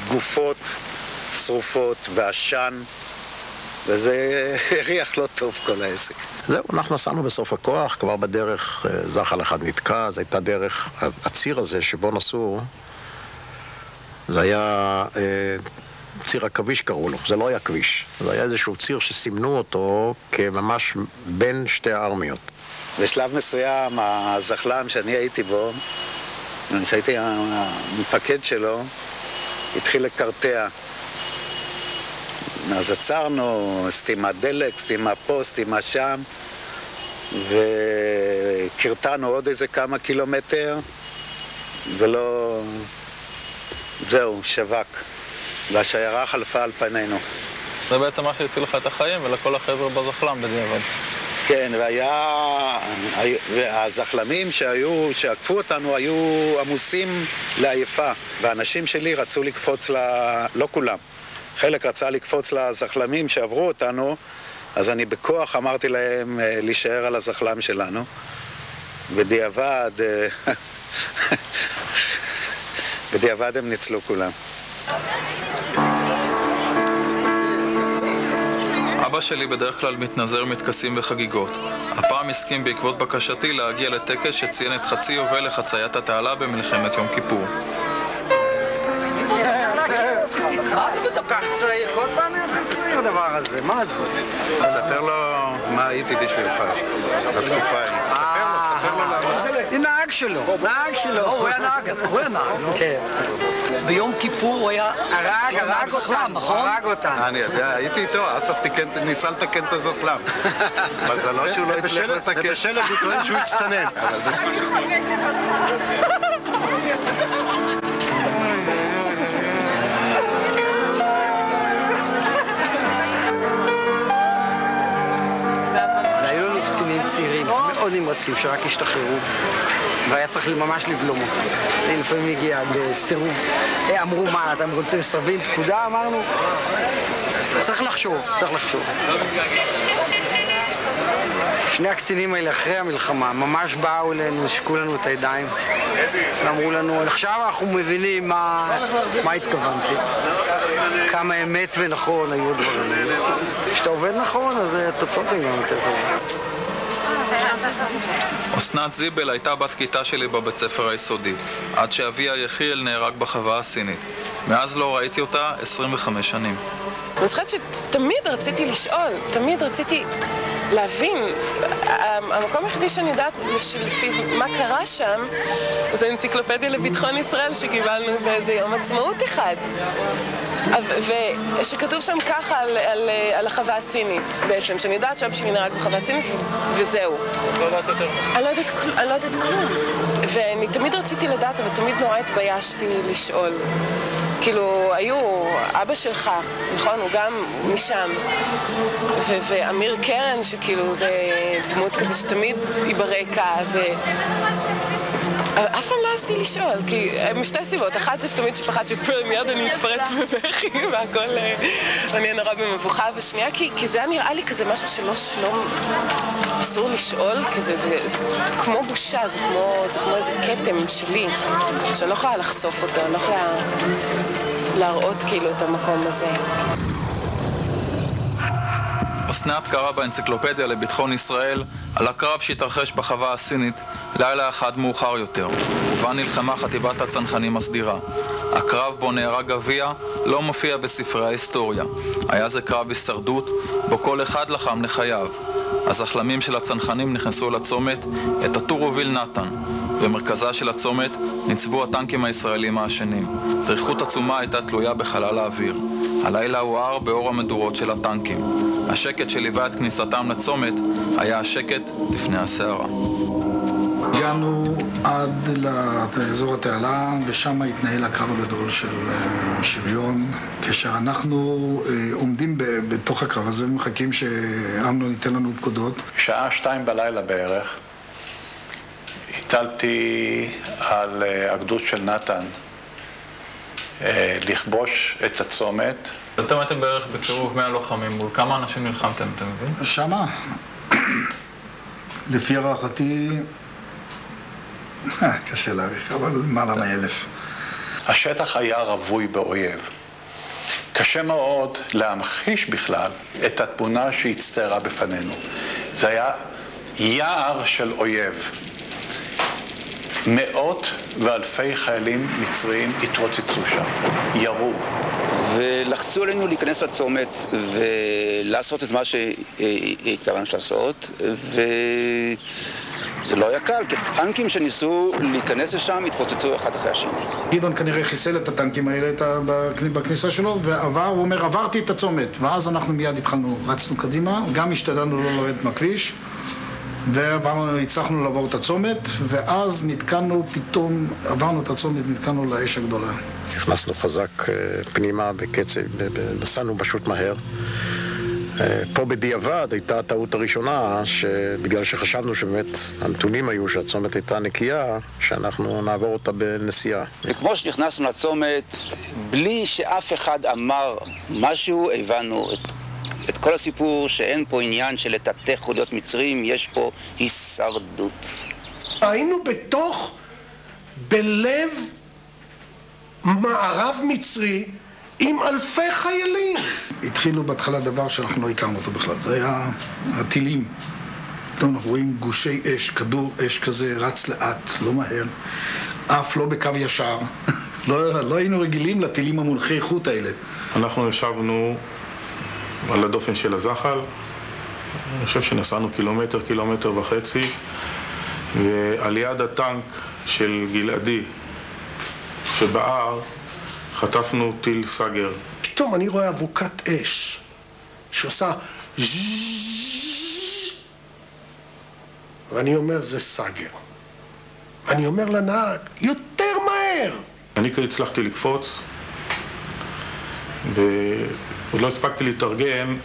גופות שרופות ועשן, וזה הריח לא טוב כל העסק. זהו, אנחנו נסענו בסוף הכוח, כבר בדרך זחל אחד נתקע, זו הייתה דרך, הציר הזה שבו נסעו, זה היה ציר הכביש קראו לו, זה לא היה כביש, זה היה איזשהו ציר שסימנו אותו כממש בין שתי הארמיות. בשלב מסוים הזחלם שאני הייתי בו, שהייתי המפקד שלו, התחיל לקרטע. אז עצרנו, סתימה דלק, סתימה פה, סתימה שם, וקרטענו עוד איזה כמה קילומטר, ולא... זהו, שבק. והשיירה חלפה על פנינו. זה בעצם מה שהציל לך את החיים ולכל החבר'ה בזחלם בדיעבד. כן, והזחלמים שעקפו אותנו היו עמוסים לעייפה, והאנשים שלי רצו לקפוץ לא כולם. חלק רצה לקפוץ לזחלמים שעברו אותנו, אז אני בכוח אמרתי להם להישאר על הזחלם שלנו. בדיעבד הם ניצלו כולם. אבא שלי בדרך כלל מתנזר מתכסים וחגיגות. הפעם הסכים בעקבות בקשתי להגיע לטקס שציין את חצי יובל לחציית התעלה במלחמת יום כיפור. מה אתה כל כך צעיר? כל פעם יותר צעיר הדבר הזה, מה זה? תספר לו מה הייתי בשבילך, בתקופה ההיא. ספר לו. היא נהג שלו. הוא היה נהג. כן. ביום כיפור הוא היה... הרג אותם, נכון? הרג אותם. אני יודע, הייתי איתו, אסף ניסה לתקן את הזחלם. מזלו שהוא לא הצליח לתקן. ובשלג הוא טוען שהוא הצטנן. צעירים, מאוד נמרצים, שרק השתחררו, והיה צריך ממש לבלום אותם. לפעמים הגיע בסירוב, אמרו מה, אתם רוצים סרבים, פקודה, אמרנו, צריך לחשוב. שני הקצינים האלה אחרי המלחמה ממש באו אלינו, שקו לנו את הידיים, ואמרו לנו, עכשיו אנחנו מבינים מה התכוונתי, כמה אמת ונכון היו דברים. כשאתה עובד נכון, אז התוצאות הן גם יותר טובות. אסנת זיבל הייתה בת כיתה שלי בבית ספר היסודי. עד שאביה יחיאל נהרג בחווה הסינית. מאז לא ראיתי אותה 25 שנים. אני זוכרת שתמיד רציתי לשאול, תמיד רציתי להבין. המקום היחידי שאני יודעת שלפי מה קרה שם זה אנציקלופדיה לביטחון ישראל שקיבלנו באיזה יום עצמאות אחד. ושכתוב שם ככה על החווה הסינית בעצם, שאני יודעת שאבא שלי נהרג בחווה הסינית וזהו. לא יודעת יותר? אני לא יודעת כלום. ואני תמיד רציתי לדעת, אבל תמיד נורא התביישתי לשאול. כאילו, אבא שלך, נכון? הוא גם משם. ואמיר קרן, שכאילו זה דמות כזה שתמיד היא ברקע, אף פעם לא עשיתי לשאול, כי משתי סיבות. אחת זה תמיד שפחד מיד אני אתפרץ בבכי והכל אני נורא במבוכה, ושנייה כי זה היה נראה לי כזה משהו שלא אסור לשאול, כי זה כמו בושה, זה כמו איזה כתם שלי, שאני לא יכולה לחשוף אותו, אני לא יכולה להראות כאילו את המקום הזה. אסנת קרא באנציקלופדיה לביטחון ישראל על הקרב שהתרחש בחווה הסינית לילה אחד מאוחר יותר, ובה נלחמה חטיבת הצנחנים הסדירה. הקרב בו נהרג אביה לא מופיע בספרי ההיסטוריה. היה זה קרב הישרדות בו כל אחד לחם לחייו. הזחלמים של הצנחנים נכנסו לצומת, את הטור הוביל נתן. במרכזה של הצומת ניצבו הטנקים הישראלים העשנים. דריכות עצומה הייתה תלויה בחלל האוויר. הלילה הואר באור המדורות של הטנקים. השקט שליווה את כניסתם לצומת היה השקט לפני הסערה. הגענו עד לאזור התעלה, ושם התנהל הקרב הגדול של שריון. כשאנחנו עומדים בתוך הקרב הזה ומחכים שאמנון ייתן לנו פקודות. שעה 2 בלילה בערך הטלתי על הגדוד של נתן לכבוש את הצומת. אתם הייתם בערך בקירוב 100 לוחמים, מול כמה אנשים נלחמתם, אתם מבין? שמה, לפי הערכתי, קשה להעריך, אבל מעלה מ1,000. השטח היה רווי באויב. קשה מאוד להמחיש בכלל את התמונה שהצטיירה בפנינו. זה היה יער של אויב. מאות ואלפי חיילים מצריים התרוצצו שם, ירו. ולחצו עלינו להיכנס לצומת ולעשות את מה שהתכוונו לעשות, וזה לא היה קל, כי טנקים שניסו להיכנס לשם התפוצצו אחד אחרי השני. גדעון כנראה חיסל את הטנקים האלה בכניסה שלו, הוא אומר, עברתי את הצומת, ואז אנחנו מיד התחלנו, רצנו קדימה, גם השתדלנו לא לרדת מהכביש, והצלחנו לעבור את הצומת, ואז נתקענו פתאום, עברנו את הצומת, נתקענו לאש הגדולה. נכנסנו חזק פנימה בקצב, נסענו פשוט מהר. פה בדיעבד הייתה הטעות הראשונה, שבגלל שחשבנו שבאמת הנתונים היו שהצומת הייתה נקייה, שאנחנו נעבור אותה בנסיעה. וכמו שנכנסנו לצומת, בלי שאף אחד אמר משהו, הבנו את כל הסיפור שאין פה עניין של לטאטא חוליות מצרים, יש פה הישרדות. היינו בלב מערב מצרי עם אלפי חיילים. התחילו בהתחלה דבר שאנחנו לא הכרנו אותו בכלל, זה היה הטילים. אנחנו רואים גושי אש, כדור אש כזה רץ לאט, לא מהר, אף לא בקו ישר. לא היינו רגילים לטילים המונחי איכות האלה. אנחנו ישבנו על הדופן של הזחל, אני חושב שנסענו קילומטר וחצי, ועל יד הטנק של גלעדי שבער חטפנו טיל סגר. פתאום אני רואה אבוקת אש שעושה ואני אומר זה סגר. אני אומר לנהג יותר מהר. אני הצלחתי לקפוץ ועוד לא הספקתי להתארגן,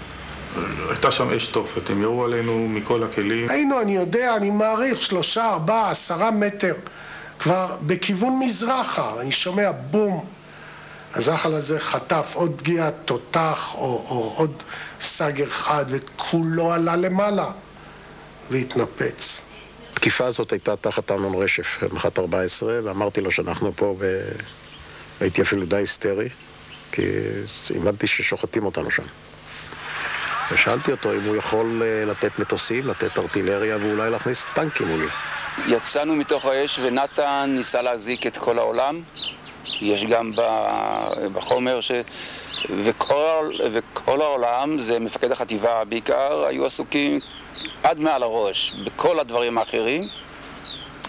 הייתה שם אש תופת, הם ירו עלינו מכל הכלים. היינו, אני יודע, אני מעריך 3, 4, 10 מטר כבר בכיוון מזרחה, אני שומע בום. הזחל הזה חטף עוד פגיעת תותח או עוד סגר אחד וכולו עלה למעלה והתנפץ. התקיפה הזאת הייתה תחת אמנון רשף, מח"ט 14, ואמרתי לו שאנחנו פה והייתי אפילו די היסטרי, כי הבנתי ששוחטים אותנו שם. ושאלתי אותו אם הוא יכול לתת מטוסים, לתת ארטילריה ואולי להכניס טנקים מולי. יצאנו מתוך האש ונתן ניסה להזיק את כל העולם. יש גם בחומר וכל העולם, זה מפקד החטיבה בעיקר, היו עסוקים עד מעל הראש בכל הדברים האחרים.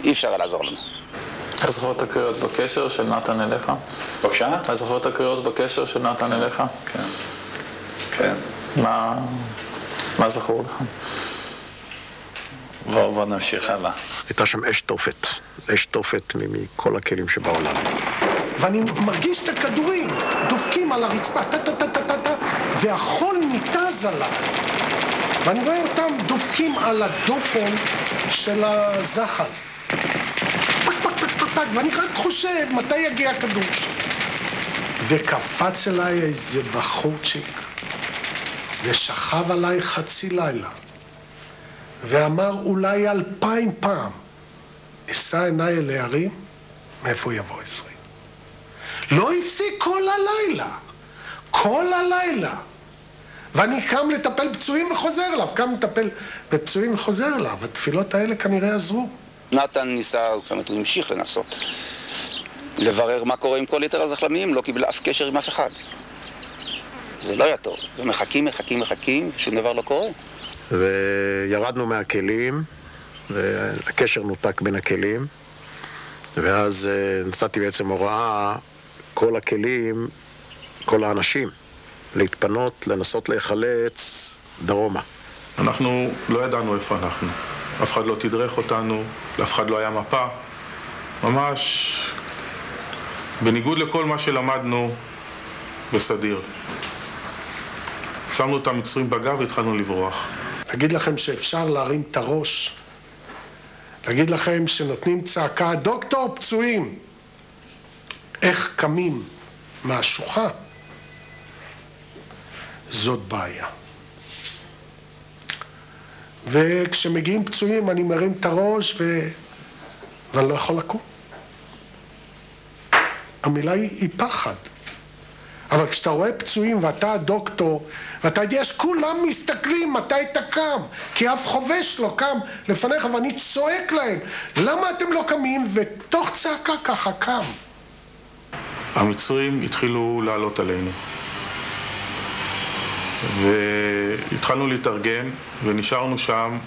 אי אפשר לעזור לנו. איך זוכר את הקריאות בקשר של נתן אליך? בבקשה? איך זוכר את הקריאות בקשר של נתן אליך? כן. כן. מה זכור לך? בואו נמשיך הלאה. הייתה שם אש תופת מכל הכלים שבעולם. ואני מרגיש את הכדורים דופקים על הרצפה, והחול ניתז עליי. ואני רואה אותם דופקים על הדופן של הזחל. ואני רק חושב מתי יגיע הכדור שלי. וקפץ אליי איזה בחורצ'יק, ושכב עליי חצי לילה, ואמר אולי 2000 פעם, אשא עיניי אל ההרים, מאיפה יבוא 20. לא הפסיק כל הלילה. ואני קם לטפל פצועים וחוזר אליו, קם לטפל בפצועים וחוזר אליו. התפילות האלה כנראה עזרו. נתן ניסה, זאת אומרת, הוא המשיך לנסות לברר מה קורה עם כל יתר הזחלמים, לא קיבל אף קשר עם אף אחד. זה לא היה טוב, ומחכים, ושום דבר לא קורה. וירדנו מהכלים, והקשר נותק בין הכלים, ואז נתתי בעצם הוראה, כל הכלים, כל האנשים, להתפנות, לנסות להיחלץ דרומה. אנחנו לא ידענו איפה אנחנו. אף אחד לא תדרך אותנו, לאף אחד לא היה מפה. ממש בניגוד לכל מה שלמדנו בסדיר. שמנו את המצרים בגב והתחלנו לברוח. להגיד לכם שאפשר להרים את הראש, להגיד לכם שנותנים צעקה, דוקטור פצועים, איך קמים מהשוחה, זאת בעיה. וכשמגיעים פצועים אני מרים את הראש ואני לא יכול לקום. המילה היא פחד. אבל כשאתה רואה פצועים ואתה הדוקטור, ואתה יודע שכולם מסתכלים מתי אתה קם, כי אף חובש לא קם לפניך, ואני צועק להם, למה אתם לא קמים? ותוך צעקה ככה קם. המצרים התחילו לעלות עלינו. והתחלנו להתארגן, ונשארנו שם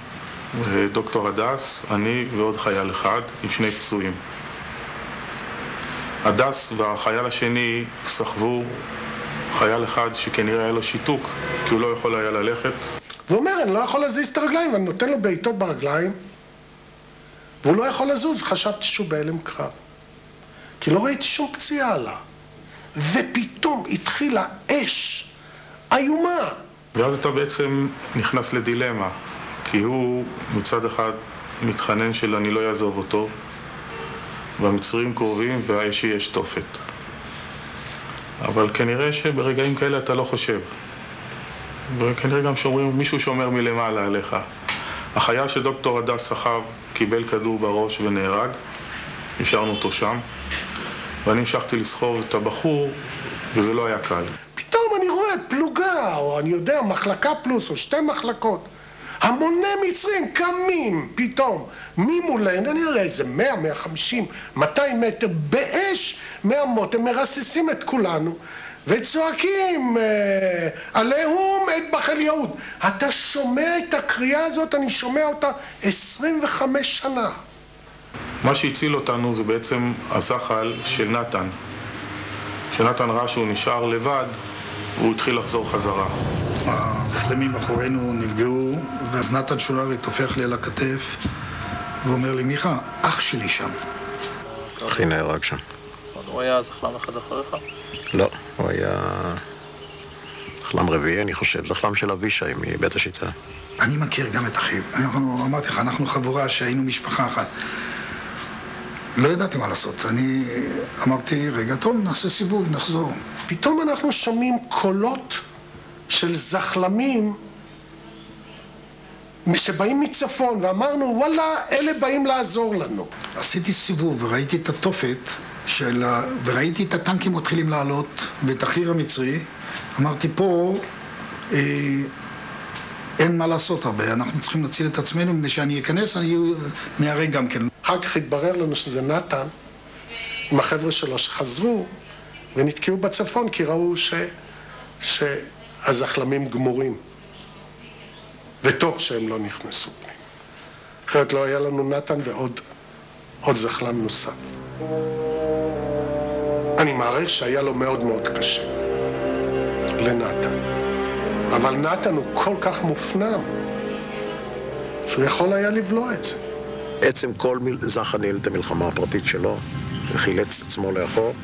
דוקטור הדס, אני ועוד חייל אחד עם שני פצועים. הדס והחייל השני סחבו חייל אחד שכנראה היה לו שיתוק, כי הוא לא יכול היה ללכת. והוא אומר, אני לא יכול להזיז את הרגליים, ואני נותן לו בעיטות ברגליים, והוא לא יכול לזוז, וחשבתי שהוא בהלם קרב. כי לא ראיתי שום פציעה עליו. ופתאום התחילה אש איומה. ואז אתה בעצם נכנס לדילמה, כי הוא מצד אחד מתחנן של אני לא יעזוב אותו, והמצרים קרובים והאש יש תופת. אבל כנראה שברגעים כאלה אתה לא חושב. וכנראה גם שאומרים, מישהו שומר מלמעלה עליך. החייל שדוקטור הדס סחב קיבל כדור בראש ונהרג, השארנו אותו שם, ואני המשכתי לסחוב את הבחור, וזה לא היה קל. פתאום אני רואה פלוגה, או אני יודע, מחלקה פלוס, או שתי מחלקות. המוני מצרים קמים פתאום ממולן, אני יודע איזה 100, 150, 200 מטר באש מהמות, הם מרססים את כולנו וצועקים עליהם את בחל יהוד. אתה שומע את הקריאה הזאת, אני שומע אותה 25 שנה. מה שהציל אותנו זה בעצם הזחל של נתן. כשנתן ראה שהוא נשאר לבד, הוא התחיל לחזור חזרה. הזחלמים אחורינו נפגעו, ואז נתן שולרי תופח לי על הכתף ואומר לי, מיכה, אח שלי שם. אחי נהרג שם. הוא היה זחלם אחד אחריך? לא, הוא היה זחלם רביעי, אני חושב, זחלם של אבישי מבית השיטה. אני מכיר גם את אחיו. אמרתי לך, אנחנו חבורה שהיינו משפחה אחת. לא ידעתי מה לעשות. אני אמרתי, רגע, טוב, נעשה סיבוב, נחזור. פתאום אנחנו שומעים קולות של זחלמים שבאים מצפון, ואמרנו, וואלה, אלה באים לעזור לנו. עשיתי סיבוב וראיתי את התופת וראיתי את הטנקים מתחילים לעלות, ואת החיר המצרי. אמרתי, פה אין מה לעשות הרבה, אנחנו צריכים להציל את עצמנו, מפני שאני אכנס, אני נהרג גם כן. ואחר כך התברר לנו שזה נתן עם החבר'ה שלו שחזרו ונתקעו בצפון כי ראו שהזחלמים גמורים. וטוב שהם לא נכנסו פנים. אחרת לא היה לנו נתן ועוד זחלם נוסף. אני מעריך שהיה לו מאוד מאוד קשה לנתן. אבל נתן הוא כל כך מופנם שהוא יכול היה לבלוע את זה. עצם כל זך ניהל את המלחמה הפרטית שלו וחילץ את עצמו לאחור.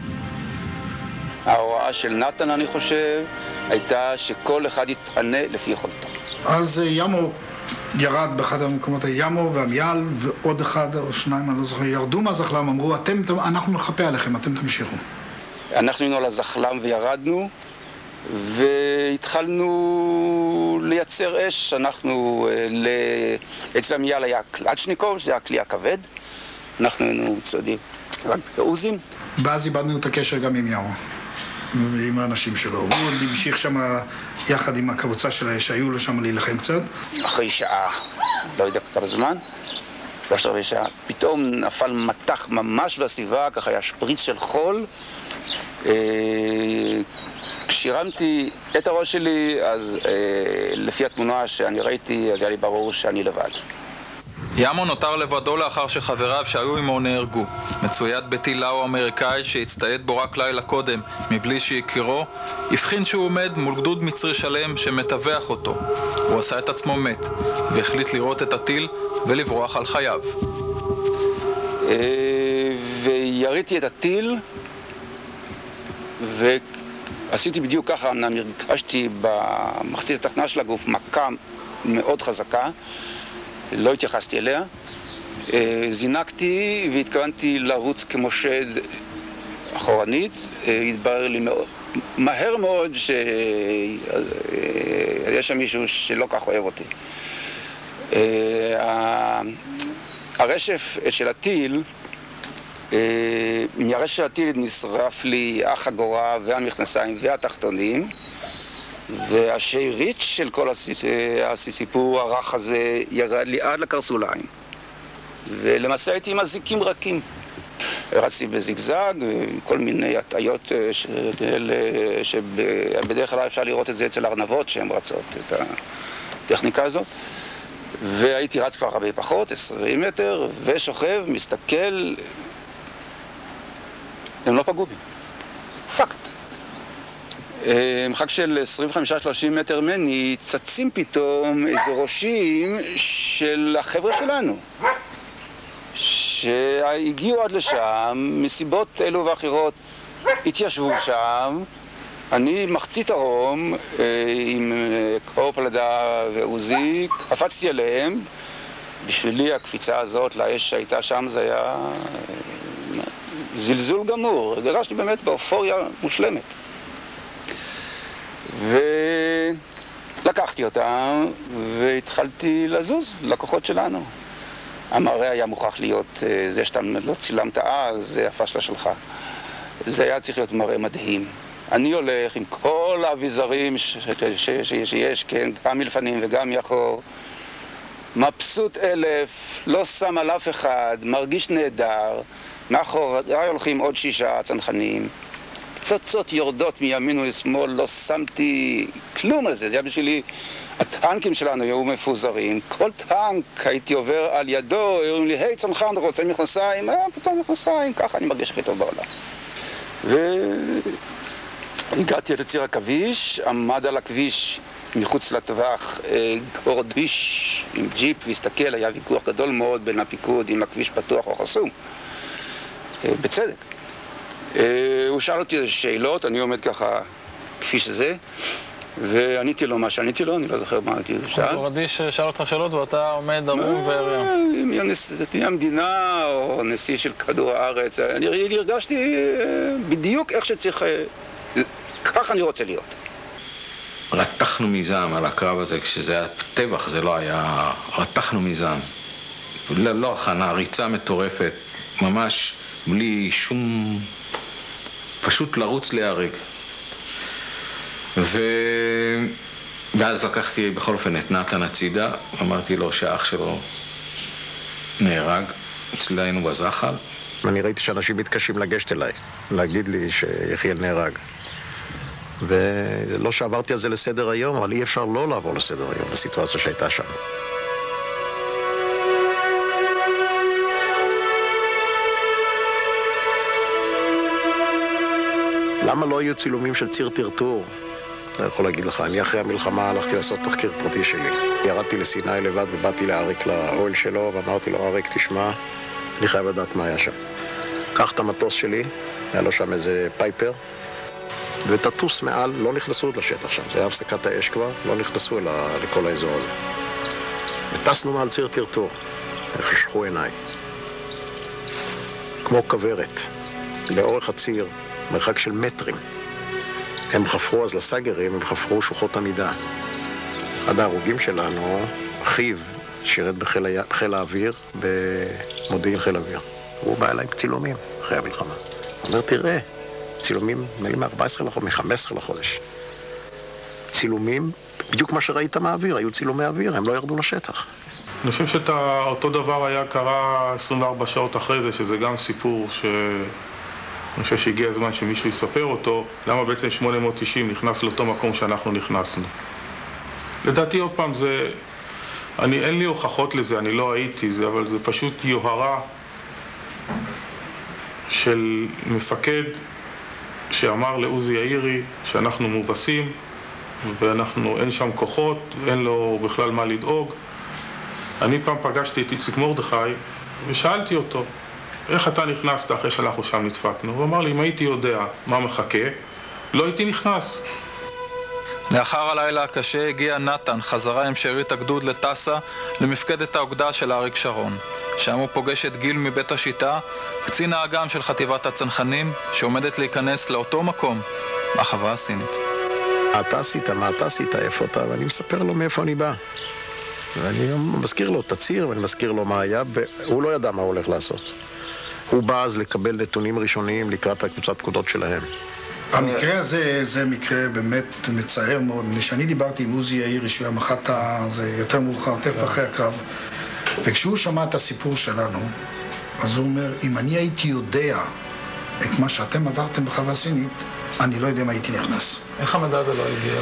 ההוראה של נתן, אני חושב, הייתה שכל אחד יתענה לפי יכולתו. אז ימו ירד באחד המקומות, ימו ועמיאל ועוד אחד או שניים, אני לא זוכר, ירדו מהזחלם, אמרו, אנחנו נחפה עליכם, אתם תמשיכו. אנחנו היינו על הזחלם וירדנו, והתחלנו לייצר אש. אצל עמיאל היה קלצ'ניקוב, זה היה הכלי הכבד. אנחנו היינו צועדים רק עוזים. ואז איבדנו את הקשר גם עם ימו, עם האנשים שלו. הוא המשיך שם יחד עם הקבוצה שלה שהיו לו שם להילחם קצת. אחרי שעה, לא יודע כמה זמן, פתאום נפל מתח ממש בסביבה, ככה היה שפריץ של חול. כשהרמתי את הראש שלי, אז לפי התמונה שאני ראיתי, אז היה לי ברור שאני לבד. ימו נותר לבדו לאחר שחבריו שהיו עמו נהרגו. מצויד בטיל לאו אמריקאי שהצטייד בו רק לילה קודם, מבלי שהכירו, הבחין שהוא עומד מול גדוד מצרי שלם שמטווח אותו. הוא עשה את עצמו מת, והחליט לראות את הטיל ולברוח על חייו. ויריתי את הטיל, ועשיתי בדיוק ככה, הרגשתי במחצית התחתונה של הגוף מכה מאוד חזקה, לא התייחסתי אליה, זינקתי והתכוונתי לרוץ כמו שד אחורנית. התברר לי מהר מאוד שיש שם מישהו שלא כך אוהב אותי. הרשף של הטיל, מהרשף של הטיל נשרף לי החגורה והמכנסיים והתחתונים, והשארית של כל הסיפור הרך הזה ירד לי עד לקרסוליים. ולמעשה הייתי עם הזיקים רכים. רצתי בזיגזג, כל מיני הטעיות שבדרך כלל אפשר לראות את זה אצל ארנבות שהן רצות את הטכניקה הזאת. והייתי רץ כבר הרבה פחות, 20 מטר, ושוכב, מסתכל, הם לא פגעו בי. פקט. מרחק של 25-30 מטר מני צצים פתאום איזה ראשים של החבר'ה שלנו שהגיעו עד לשם מסיבות אלו ואחרות, התיישבו שם. אני מחצית הרום עם קור פלדה ועוזי, קפצתי עליהם. בשבילי הקפיצה הזאת לאש שהייתה שם זה היה זלזול גמור, הרגשתי באמת באופוריה מושלמת. ולקחתי אותה והתחלתי לזוז לכוחות שלנו. המראה היה מוכרח להיות, זה שאתה לא צילמת אז, זה הפשלה שלך. זה היה צריך להיות מראה מדהים. אני הולך עם כל האביזרים שיש, כן, גם מלפנים וגם מאחור. מבסוט אלף, לא שם על אף אחד, מרגיש נהדר. מאחור הולכים עוד 6 צנחנים. פצצות יורדות מימין ולשמאל, לא שמתי כלום על זה. זה היה בשבילי, הטנקים שלנו היו מפוזרים. כל טנק הייתי עובר על ידו, אומרים לי, היי צנחן, אתה רוצה מכנסיים? פתאום מכנסיים, ככה אני מרגיש הכי טוב בעולם. והגעתי לציר הכביש, עמד על הכביש מחוץ לטווח גורדיש עם ג'יפ והסתכל, היה ויכוח גדול מאוד בין הפיקוד אם הכביש פתוח או חסום. בצדק. הוא שאל אותי איזה שאלות, אני עומד ככה כפי שזה, ועניתי לו מה שעניתי לו, אני לא זוכר מה הייתי שאל. גורדיש שאל אותך שאלות ואתה עומד ערום ועריה. אם נשיא המדינה או נשיא של כדור הארץ, אני הרגשתי בדיוק איך שצריך, ככה אני רוצה להיות. רתחנו מזעם על הקרב הזה, כשזה היה טבח, זה לא היה, רתחנו מזעם. לא הכנה, ריצה מטורפת, ממש בלי שום, פשוט לרוץ להיהרג. ואז לקחתי בכל אופן את נתן הצידה, אמרתי לו שהאח שלו נהרג, אצלי היינו בזחל. אני ראיתי שאנשים מתקשים לגשת אליי, להגיד לי שיחיאל נהרג. ולא שעברתי על זה לסדר היום, אבל אי אפשר לא לעבור לסדר היום בסיטואציה שהייתה שם. למה לא היו צילומים של ציר טרטור? אני יכול להגיד לך, אני אחרי המלחמה הלכתי לעשות תחקיר פרטי שלי. ירדתי לסיני לבד ובאתי לאריק לאוהל שלו ואמרתי לו, אריק, תשמע, אני חייב לדעת מה היה שם. קח את המטוס שלי, היה לו שם איזה פייפר, ותטוס מעל, לא נכנסו עוד לשטח שם, זה היה הפסקת האש כבר, לא נכנסו לכל האזור הזה. וטסנו מעל ציר טרטור, חשכו עיניי. כמו כברת, לאורך הציר, מרחק של מטרים. הם חפרו אז לסגרים, הם חפרו שוחות עמידה. אחד ההרוגים שלנו, אחיו, שירת בחיל האוויר, במודיעין חיל האוויר. הוא בא אליי בצילומים אחרי המלחמה. הוא אומר, תראה, צילומים, נדמה לי מ-14 לחודש, מ-15 לחודש. צילומים, בדיוק מה שראית מהאוויר, היו צילומי אוויר, הם לא ירדו לשטח. אני חושב שאותו דבר היה קרה 24 שעות אחרי זה, שזה גם סיפור אני חושב שהגיע הזמן שמישהו יספר אותו, למה בעצם 890 נכנס לאותו מקום שאנחנו נכנסנו. לדעתי עוד פעם אין לי הוכחות לזה, אני לא הייתי זה, אבל זה פשוט יוהרה של מפקד שאמר לעוזי יאירי שאנחנו מובסים אין שם כוחות, אין לו בכלל מה לדאוג. אני פעם פגשתי את איציק מרדכי ושאלתי אותו, איך אתה נכנסת אחרי שאנחנו שם נצפקנו? הוא אמר לי, אם הייתי יודע מה מחכה, לא הייתי נכנס. לאחר הלילה הקשה הגיע נתן חזרה עם שארית הגדוד לטסה למפקדת האוגדה של אריק שרון. שם הוא פוגש את גיל מבית השיטה, קצין האג"ם של חטיבת הצנחנים, שעומדת להיכנס לאותו מקום, בחווה הסינית. מה אתה עשית, איפה אתה? ואני מספר לו מאיפה אני בא. ואני מזכיר לו את הציר, ואני מזכיר לו מה היה, הוא לא ידע מה הוא הולך לעשות. הוא בא אז לקבל נתונים ראשוניים לקראת הקבוצת פקודות שלהם. המקרה הזה זה מקרה באמת מצער מאוד. כשאני דיברתי עם עוזי יאירי, שהוא היה מח"ט זה יותר מאוחר, תכף אחרי הקרב, וכשהוא שמע את הסיפור שלנו, אז הוא אומר, אם אני הייתי יודע את מה שאתם עברתם בחווה הסינית, אני לא יודע אם הייתי נכנס. איך המידע הזה לא הגיע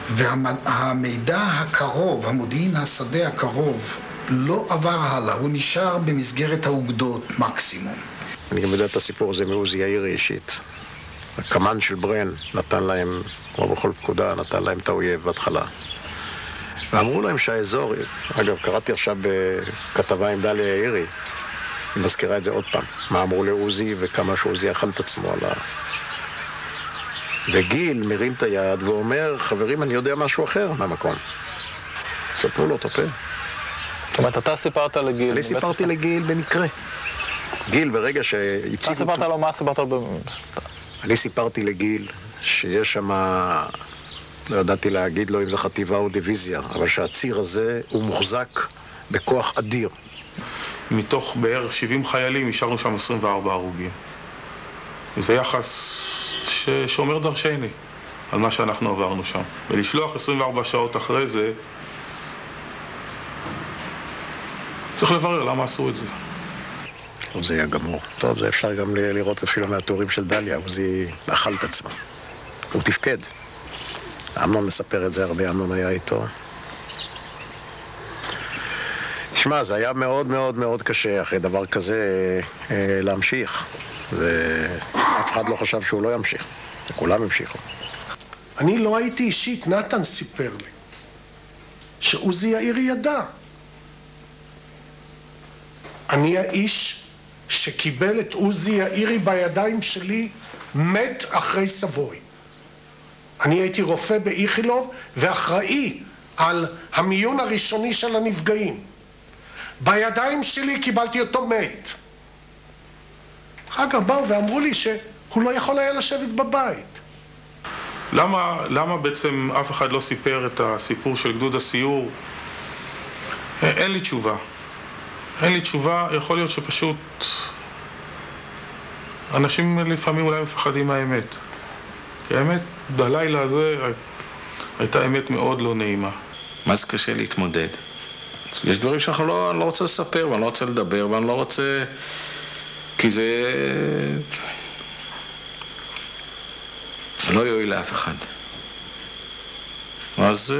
והמידע הקרוב, המודיעין השדה הקרוב, לא עבר הלאה, הוא נשאר במסגרת האוגדות מקסימום. אני גם יודע את הסיפור הזה מעוזי יאירי אישית. הקמן של ברן נתן להם, כמו בכל פקודה, נתן להם את האויב בהתחלה. ואמרו להם שהאזור, אגב, קראתי עכשיו בכתבה עם דליה יאירי, היא מזכירה את זה עוד פעם, מה אמרו לעוזי וכמה שעוזי אכל את עצמו על וגיל מרים את היד ואומר, חברים, אני יודע משהו אחר מהמקום. ספרו לו את הפה. זאת אומרת, אתה סיפרת לגיל? אני סיפרתי לגיל במקרה. גיל, ברגע שהציגו אותו... אתה סיפרת לו מה סיפרת לו? אני סיפרתי לגיל שיש שם, לא ידעתי להגיד לו אם זה חטיבה או דיוויזיה, אבל שהציר הזה הוא מוחזק בכוח אדיר. מתוך בערך 70 חיילים, השארנו שם 24 הרוגים. וזה יחס שאומר דרשני על מה שאנחנו עברנו שם. ולשלוח 24 שעות אחרי זה, צריך לברר למה עשו את זה. זה היה גמור. טוב, זה אפשר גם לראות אפילו מהתיאורים של דליה, עוזי אכל את עצמו. הוא תפקד. אמנון מספר את זה הרבה, אמנון היה איתו. תשמע, זה היה מאוד מאוד מאוד קשה אחרי דבר כזה להמשיך. ואף אחד לא חשב שהוא לא ימשיך. וכולם המשיכו. אני לא הייתי אישית, נתן סיפר לי שעוזי יאירי ידע. אני האיש שקיבל את עוזי יאירי בידיים שלי מת אחרי סבוי. אני הייתי רופא באיכילוב ואחראי על המיון הראשוני של הנפגעים. בידיים שלי קיבלתי אותו מת. אחר כך באו ואמרו לי שהוא לא יכול היה לשבת בבית. למה בעצם אף אחד לא סיפר את הסיפור של גדוד הסיור? אין לי תשובה. אין לי תשובה, יכול להיות שפשוט אנשים לפעמים אולי מפחדים מהאמת. כי האמת, בלילה הזה הייתה אמת מאוד לא נעימה. מה זה קשה להתמודד? יש דברים שאני לא רוצה לספר, ואני לא רוצה לדבר, ואני לא רוצה... כי זה... לא יועיל לאף אחד. אז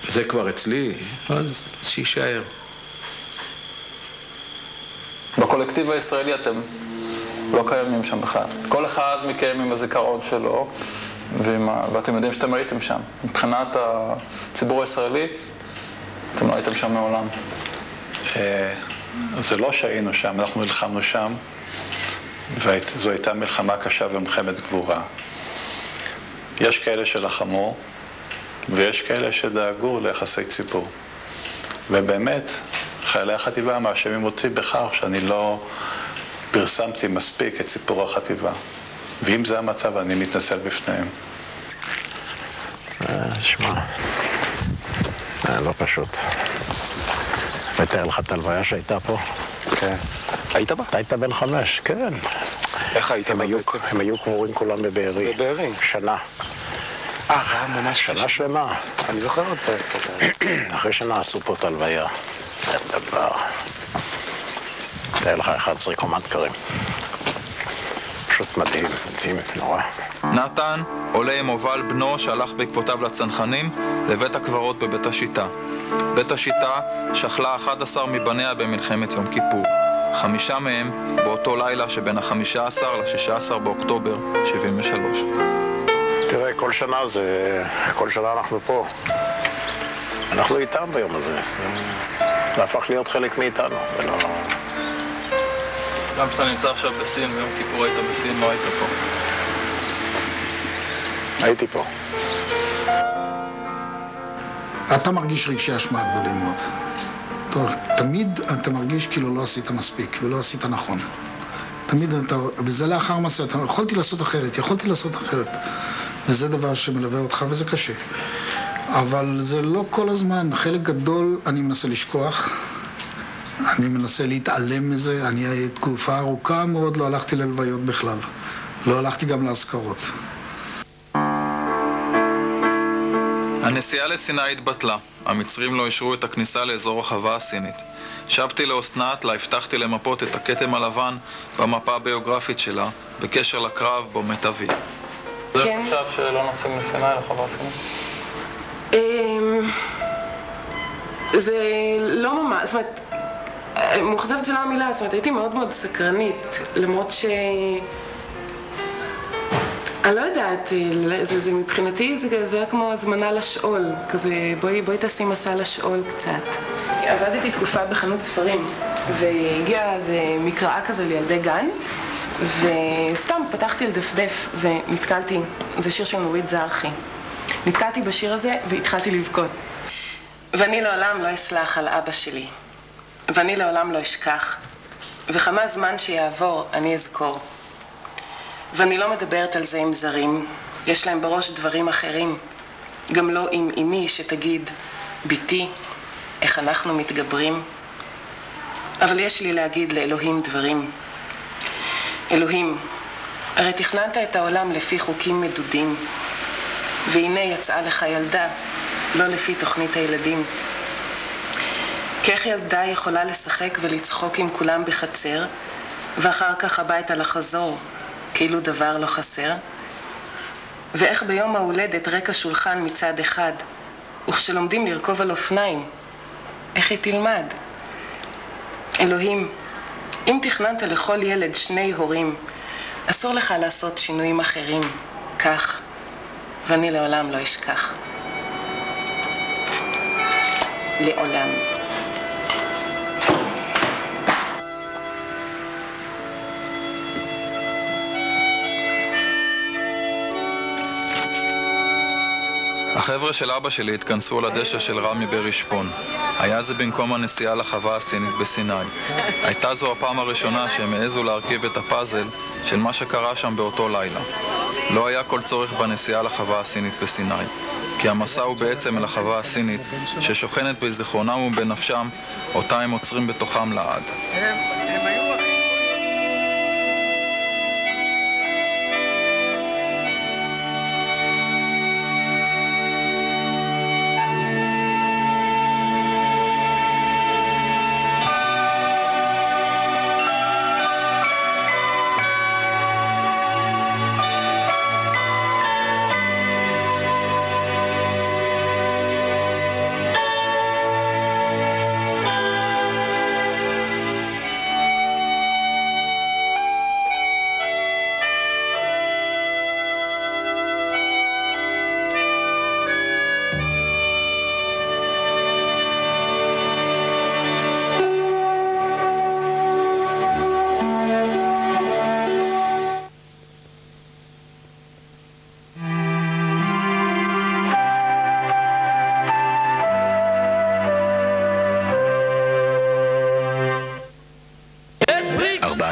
זה כבר אצלי, אז שישאר. בקולקטיב הישראלי אתם לא קיימים שם בכלל. כל אחד מכם עם הזיכרון שלו, ואתם יודעים שאתם הייתם שם. מבחינת הציבור הישראלי, אתם לא הייתם שם מעולם. זה לא שהיינו שם, אנחנו נלחמנו שם, וזו הייתה מלחמה קשה ומלחמת גבורה. יש כאלה שלחמו, ויש כאלה שדאגו ליחסי ציבור. ובאמת, חיילי החטיבה מאשימים אותי בכך שאני לא פרסמתי מספיק את סיפור החטיבה. ואם זה המצב, אני מתנצל בפניהם. שמע, לא פשוט. מתאר לך את הלוויה שהייתה פה? כן. היית בה? היית בן 5, כן. איך היית בה? הם היו קבורים כולם בבארי. בבארי? שנה. זה היה ממש שנה שלמה. אני זוכר אותה. אחרי שנה עשו פה את הלוויה. אין דבר. תאר לך 11 קומת קרים. פשוט מדהים, מדהים, נורא. נתן עולה עם הובל בנו שהלך בעקבותיו לצנחנים לבית הקברות בבית השיטה. בית השיטה שכלה 11 מבניה במלחמת יום כיפור. 5 מהם באותו לילה שבין ה-15 ל-16 באוקטובר 73. תראה, כל שנה אנחנו פה. אנחנו איתם ביום הזה. זה הפך להיות חלק מאיתנו. גם כשאתה נמצא עכשיו בסין, ביום כיפור היית בסין, לא היית פה. הייתי פה. אתה מרגיש רגשי אשמה גדולים מאוד. תמיד אתה מרגיש כאילו לא עשית מספיק ולא עשית נכון. תמיד וזה לאחר מעשה, יכולתי לעשות אחרת. וזה דבר שמלווה אותך וזה קשה. אבל זה לא כל הזמן. חלק גדול אני מנסה לשכוח. אני מנסה להתעלם מזה. אני תקופה ארוכה מאוד לא הלכתי ללוויות בכלל. לא הלכתי גם להזכרות. הנסיעה לסיני התבטלה. המצרים לא אישרו את הכניסה לאזור החווה הסינית. שבתי לאסנת, לה הבטחתי למפות את הכתם הלבן במפה הביוגרפית שלה, בקשר לקרב בו מת אבי. זה חשב שלא נוסעים לסיני לחווה הסינית? זה לא ממש, זאת אומרת, מוחזבת זה לא המילה, זאת אומרת, הייתי מאוד מאוד סקרנית, למרות ש... אני לא יודעת, זה מבחינתי זה היה כמו הזמנה לשאול, כזה בואי תעשי מסע לשאול קצת. עבדתי תקופה בחנות ספרים, והגיעה איזה מקראה כזה לילדי גן, וסתם פתחתי על דפדף ונתקלתי, זה שיר של נורית זרחי. נתקלתי בשיר הזה והתחלתי לבכות. ואני לעולם לא אסלח על אבא שלי, ואני לעולם לא אשכח, וכמה זמן שיעבור אני אזכור. ואני לא מדברת על זה עם זרים, יש להם בראש דברים אחרים, גם לא עם אמי שתגיד, ביתי, איך אנחנו מתגברים. אבל יש לי להגיד לאלוהים דברים. אלוהים, הרי תכננת את העולם לפי חוקים מדודים, והנה יצאה לך ילדה, לא לפי תוכנית הילדים. כי איך ילדה יכולה לשחק ולצחוק עם כולם בחצר, ואחר כך הביתה לחזור, כאילו דבר לא חסר? ואיך ביום ההולדת רקע שולחן מצד אחד, וכשלומדים לרכוב על אופניים, איך היא תלמד? אלוהים, אם תכננת לכל ילד 2 הורים, אסור לך לעשות שינויים אחרים, כך, ואני לעולם לא אשכח. לעולם. החבר'ה של אבא שלי התכנסו על הדשא של רמי ברשפון. היה זה במקום הנסיעה לחווה הסינית בסיני. הייתה זו הפעם הראשונה שהם העזו להרכיב את הפאזל של מה שקרה שם באותו לילה. לא היה כל צורך בנסיעה לחווה הסינית בסיני, כי המסע הוא בעצם אל החווה הסינית ששוכנת בזיכרונם ובנפשם, אותה הם עוצרים בתוכם לעד.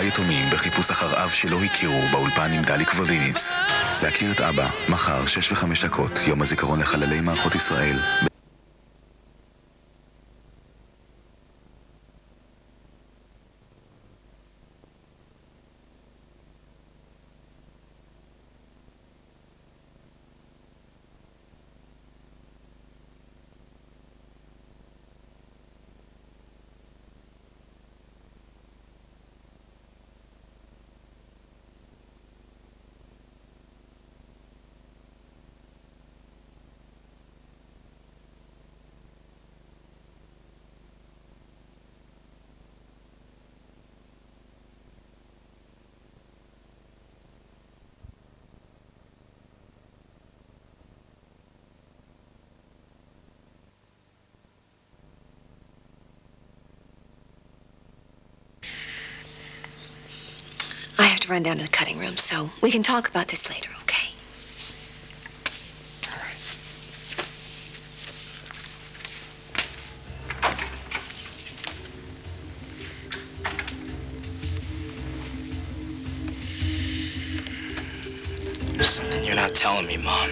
יתומים בחיפוש אחר אב שלא הכירו באולפן עם דלי קבוליניץ. להכיר את אבא, מחר 6:05, יום הזיכרון לחללי מערכות ישראל. I have to run down to the cutting room, so we can talk about this later, okay? All right. There's something you're not telling me, Mom.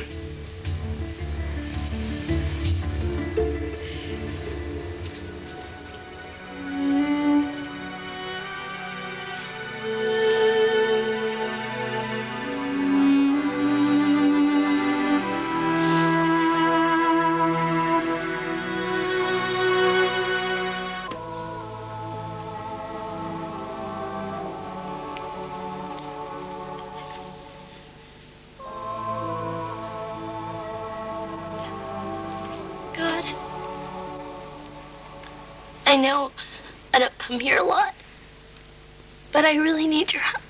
I know I don't come here a lot, but I really need your help.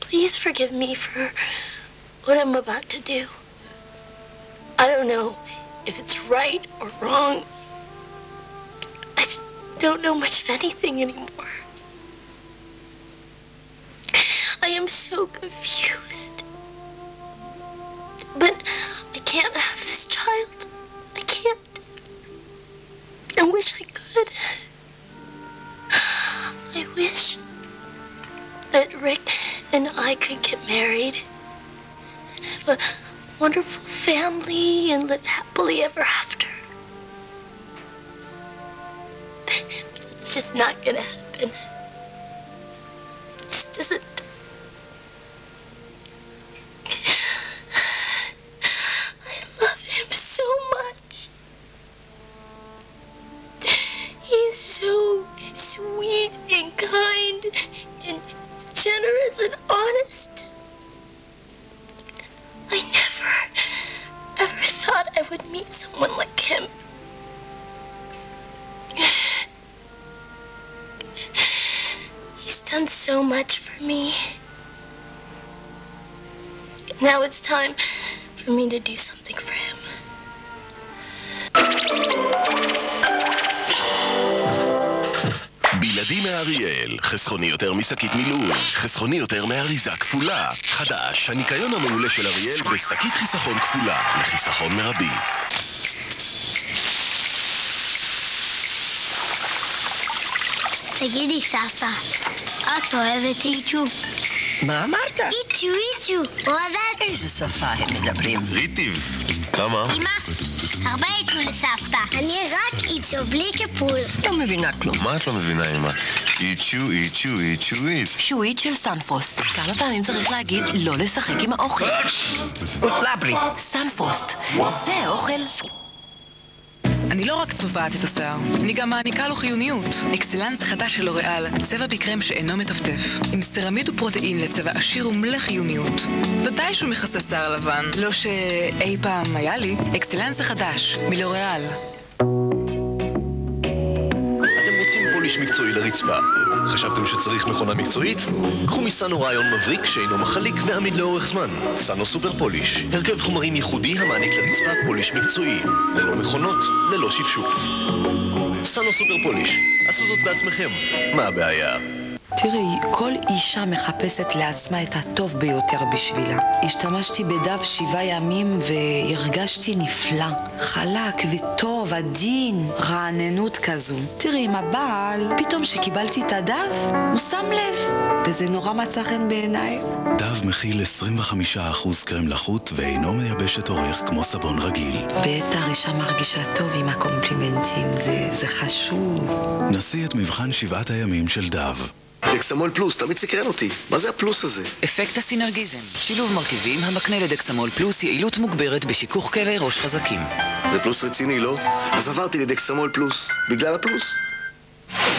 Please forgive me for what I'm about to do. I don't know if it's right or wrong. I just don't know much of anything anymore. I am so confused. But I can't have this child. I can't. I wish I could. I wish that Rick and I could get married and have a wonderful family and live happily ever after. But it's just not gonna happen. It just isn't. I love him so much. He's so sweet and kind and generous and honest. I never, ever thought I would meet someone like him. He's done so much for me. Now it's time for me to do something for him. בלעדי מאריאל, חסכוני יותר משקית מילוי, חסכוני יותר מאריזה כפולה. חדש, הניקיון המעולה של אריאל בשקית חיסכון כפולה, לחיסכון מרבי. תגידי, סבתא, את אוהבת איצ'ו? מה אמרת? איצ'ו, אוהבת? איזה שפה הם מדברים? ריטיב, למה? אמא, הרבה איצ'ו לסבתא. אני רק איצ'ו, בלי כפול. לא מבינה כלום. מה את לא מבינה, אמא? איצ'ו, איצ'ו, איצ'ו, איצ'ו. שועית של סנפרוסט. כמה פעמים צריך להגיד לא לשחק עם האוכל? אוטלברי. סנפרוסט. זה אוכל. אני לא רק צובעת את השיער, אני גם מעניקה לו חיוניות. אקסלנס חדש של לוריאל, צבע בקרם שאינו מטפטף, עם סרמיד ופרוטאין לצבע עשיר ומלא חיוניות. ודאי שהוא מכסה שיער לבן, לא שאי פעם היה לי. אקסלנס החדש, מלוריאל. אתם רוצים פוליש מקצועי לרצפה? חשבתם שצריך מכונה מקצועית? קחו מסנו רעיון מבריק שאינו מחליק ועמיד לאורך זמן. סנו סופר פוליש, הרכב חומרים ייחודי המעניק לרצפה פוליש מקצועי, ללא מכונות, ללא שפשוף. סנו סופר פוליש, עשו זאת בעצמכם, מה הבעיה? תראי, כל אישה מחפשת לעצמה את הטוב ביותר בשבילה. השתמשתי בדף 7 ימים והרגשתי נפלא. חלק וטוב, עדין, רעננות כזו. תראי, עם הבעל, פתאום שקיבלתי את הדף, הוא שם לב. וזה נורא מצא חן בעיניי. דף מכיל 25% קרם לחות ואינו מייבש את אורך כמו סבון רגיל. בטח אישה מרגישה טוב עם הקומפלימנטים, זה חשוב. נסי את מבחן 7 הימים של דף. דקסמול פלוס, תמיד סקרן אותי. מה זה הפלוס הזה? אפקט הסינרגיזם, שילוב מרכיבים המקנה לדקסמול פלוס יעילות מוגברת בשיכוך כאבי ראש חזקים. זה פלוס רציני, לא? אז עברתי לדקסמול פלוס, בגלל הפלוס.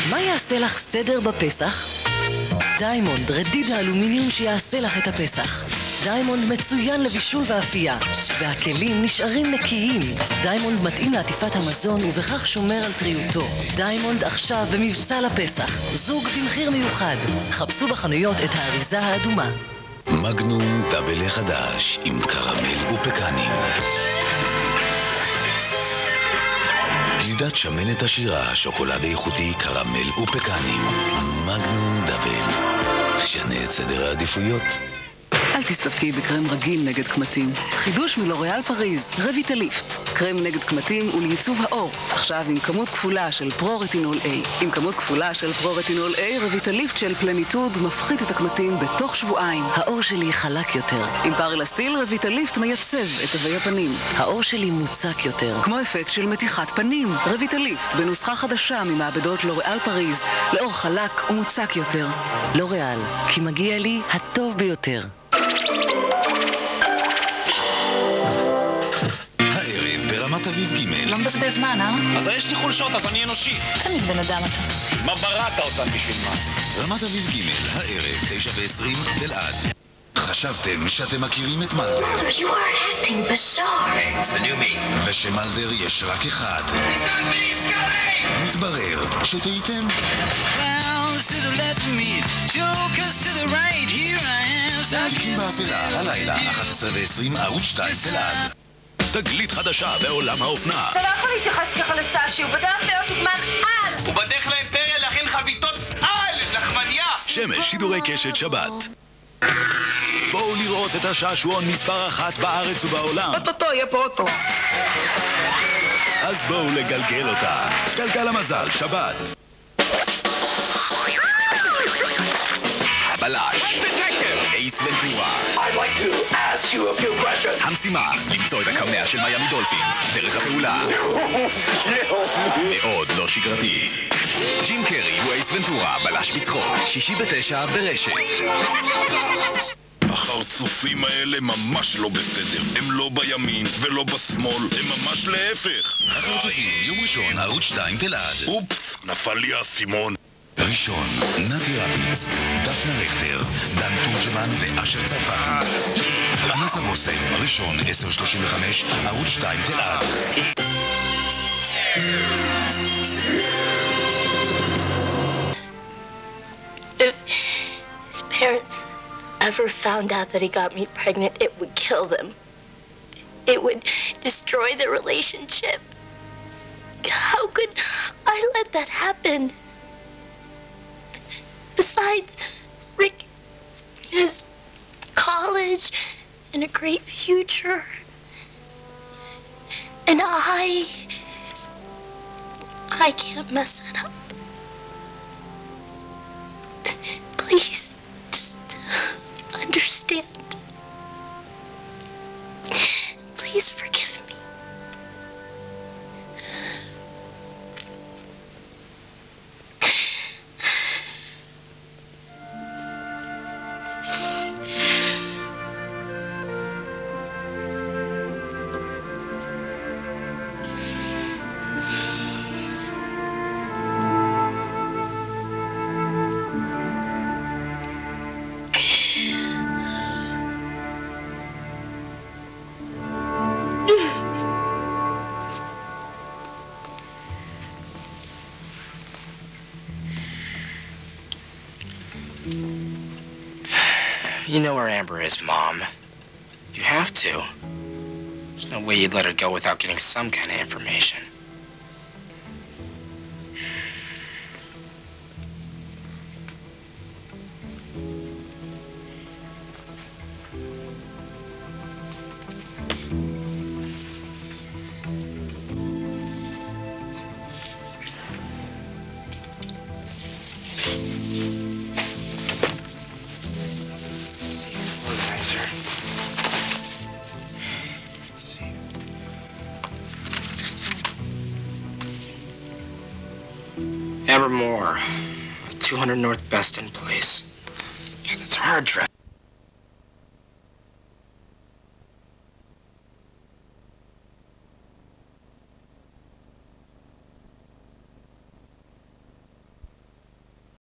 מה יעשה לך סדר בפסח? דיימונד, רדיד האלומיניום שיעשה לך את הפסח. דיימונד מצוין לבישול ואפייה, והכלים נשארים נקיים. דיימונד מתאים לעטיפת המזון ובכך שומר על טריותו. דיימונד עכשיו במבצע לפסח, זוג במחיר מיוחד. חפשו בחנויות את האריזה האדומה. מגנום דאבל חדש עם קרמל ופקנים. גלידת שמנת עשירה, שוקולד איכותי, קרמל ופקנים. מגנום דאבל. תשנה את סדר העדיפויות. אל תסתפקי בקרם רגיל נגד קמטים. חידוש מלוריאל פריז, רביטליפט. קרם נגד קמטים ולעיצוב העור. עכשיו עם כמות כפולה של פרו-רטינול A. עם כמות כפולה של פרו-רטינול A, רביטליפט של פלניטוד מפחית את הקמטים בתוך שבועיים. העור שלי חלק יותר. עם פרילסטיל, רביטליפט מייצב את תווי הפנים. העור שלי מוצק יותר. כמו אפקט של מתיחת פנים. רביטליפט בנוסחה חדשה ממעבדות לוריאל פריז, לאור חלק ומוצק יותר. לוריאל, כי מגיע לי הטוב ביותר. הערב ברמת אביב ג' לא מבזבז זמן, אה? אז יש לי חולשות, אז אני אנושי. תמיד בן אדם אתה. מה בראת אותן בשביל מה? רמת אביב ג' הערב 9:20 אלעד. חשבתם שאתם מכירים את מלדר. You are acting bizarre. Hey, it's the new me. ושמלדר יש רק אחד. מתברר שטעיתם. תיקים באפלה, הלילה 11:20 ערוץ 2 אלעד. תגלית חדשה בעולם האופנה. אתה לא יכול להתייחס ככה לסאשי, הוא בדרך להיות דוגמן על! הוא בדרך לאימפריה להכין חביתות על! לחמניה! שמש, שידורי קשת שבת. בואו לראות את השעשועון מספר 1 בארץ ובעולם. אוטוטו, יהיה פה אוטו. אז בואו לגלגל אותה. גלגל המזל, שבת. הבלש, אייס ונטורה. המשימה, למצוא את הקרנע של מיאמי דולפינס. דרך הפעולה מאוד לא שגרתית. ג'ים קרי הוא אייס ונטורה, בלש בצחוק. 6/9 ברשת. החרצופים האלה ממש לא בסדר. הם לא בימין ולא בשמאל, הם ממש להפך. החרצופים, יום ראשון, ערוץ 2 תלעד. אופס, נפל לי האסימון. ראשון, נתי רביץ, דפנה רכטר, דן תורג'מן ואשר צרפתי. אנס הבוסם, ראשון, 10:35, ערוץ 2 תלעד. If his parents ever found out that he got me pregnant, it would kill them. It would destroy the relationship. How could I let that happen? Besides, Rick has college and a great future. And I can't mess that up. Please, just understand. Please forgive me. You know where Amber is, Mom. You have to. There's no way you'd let her go without getting some kind of information. store. 200 North Beston Place. Yeah, that's our address.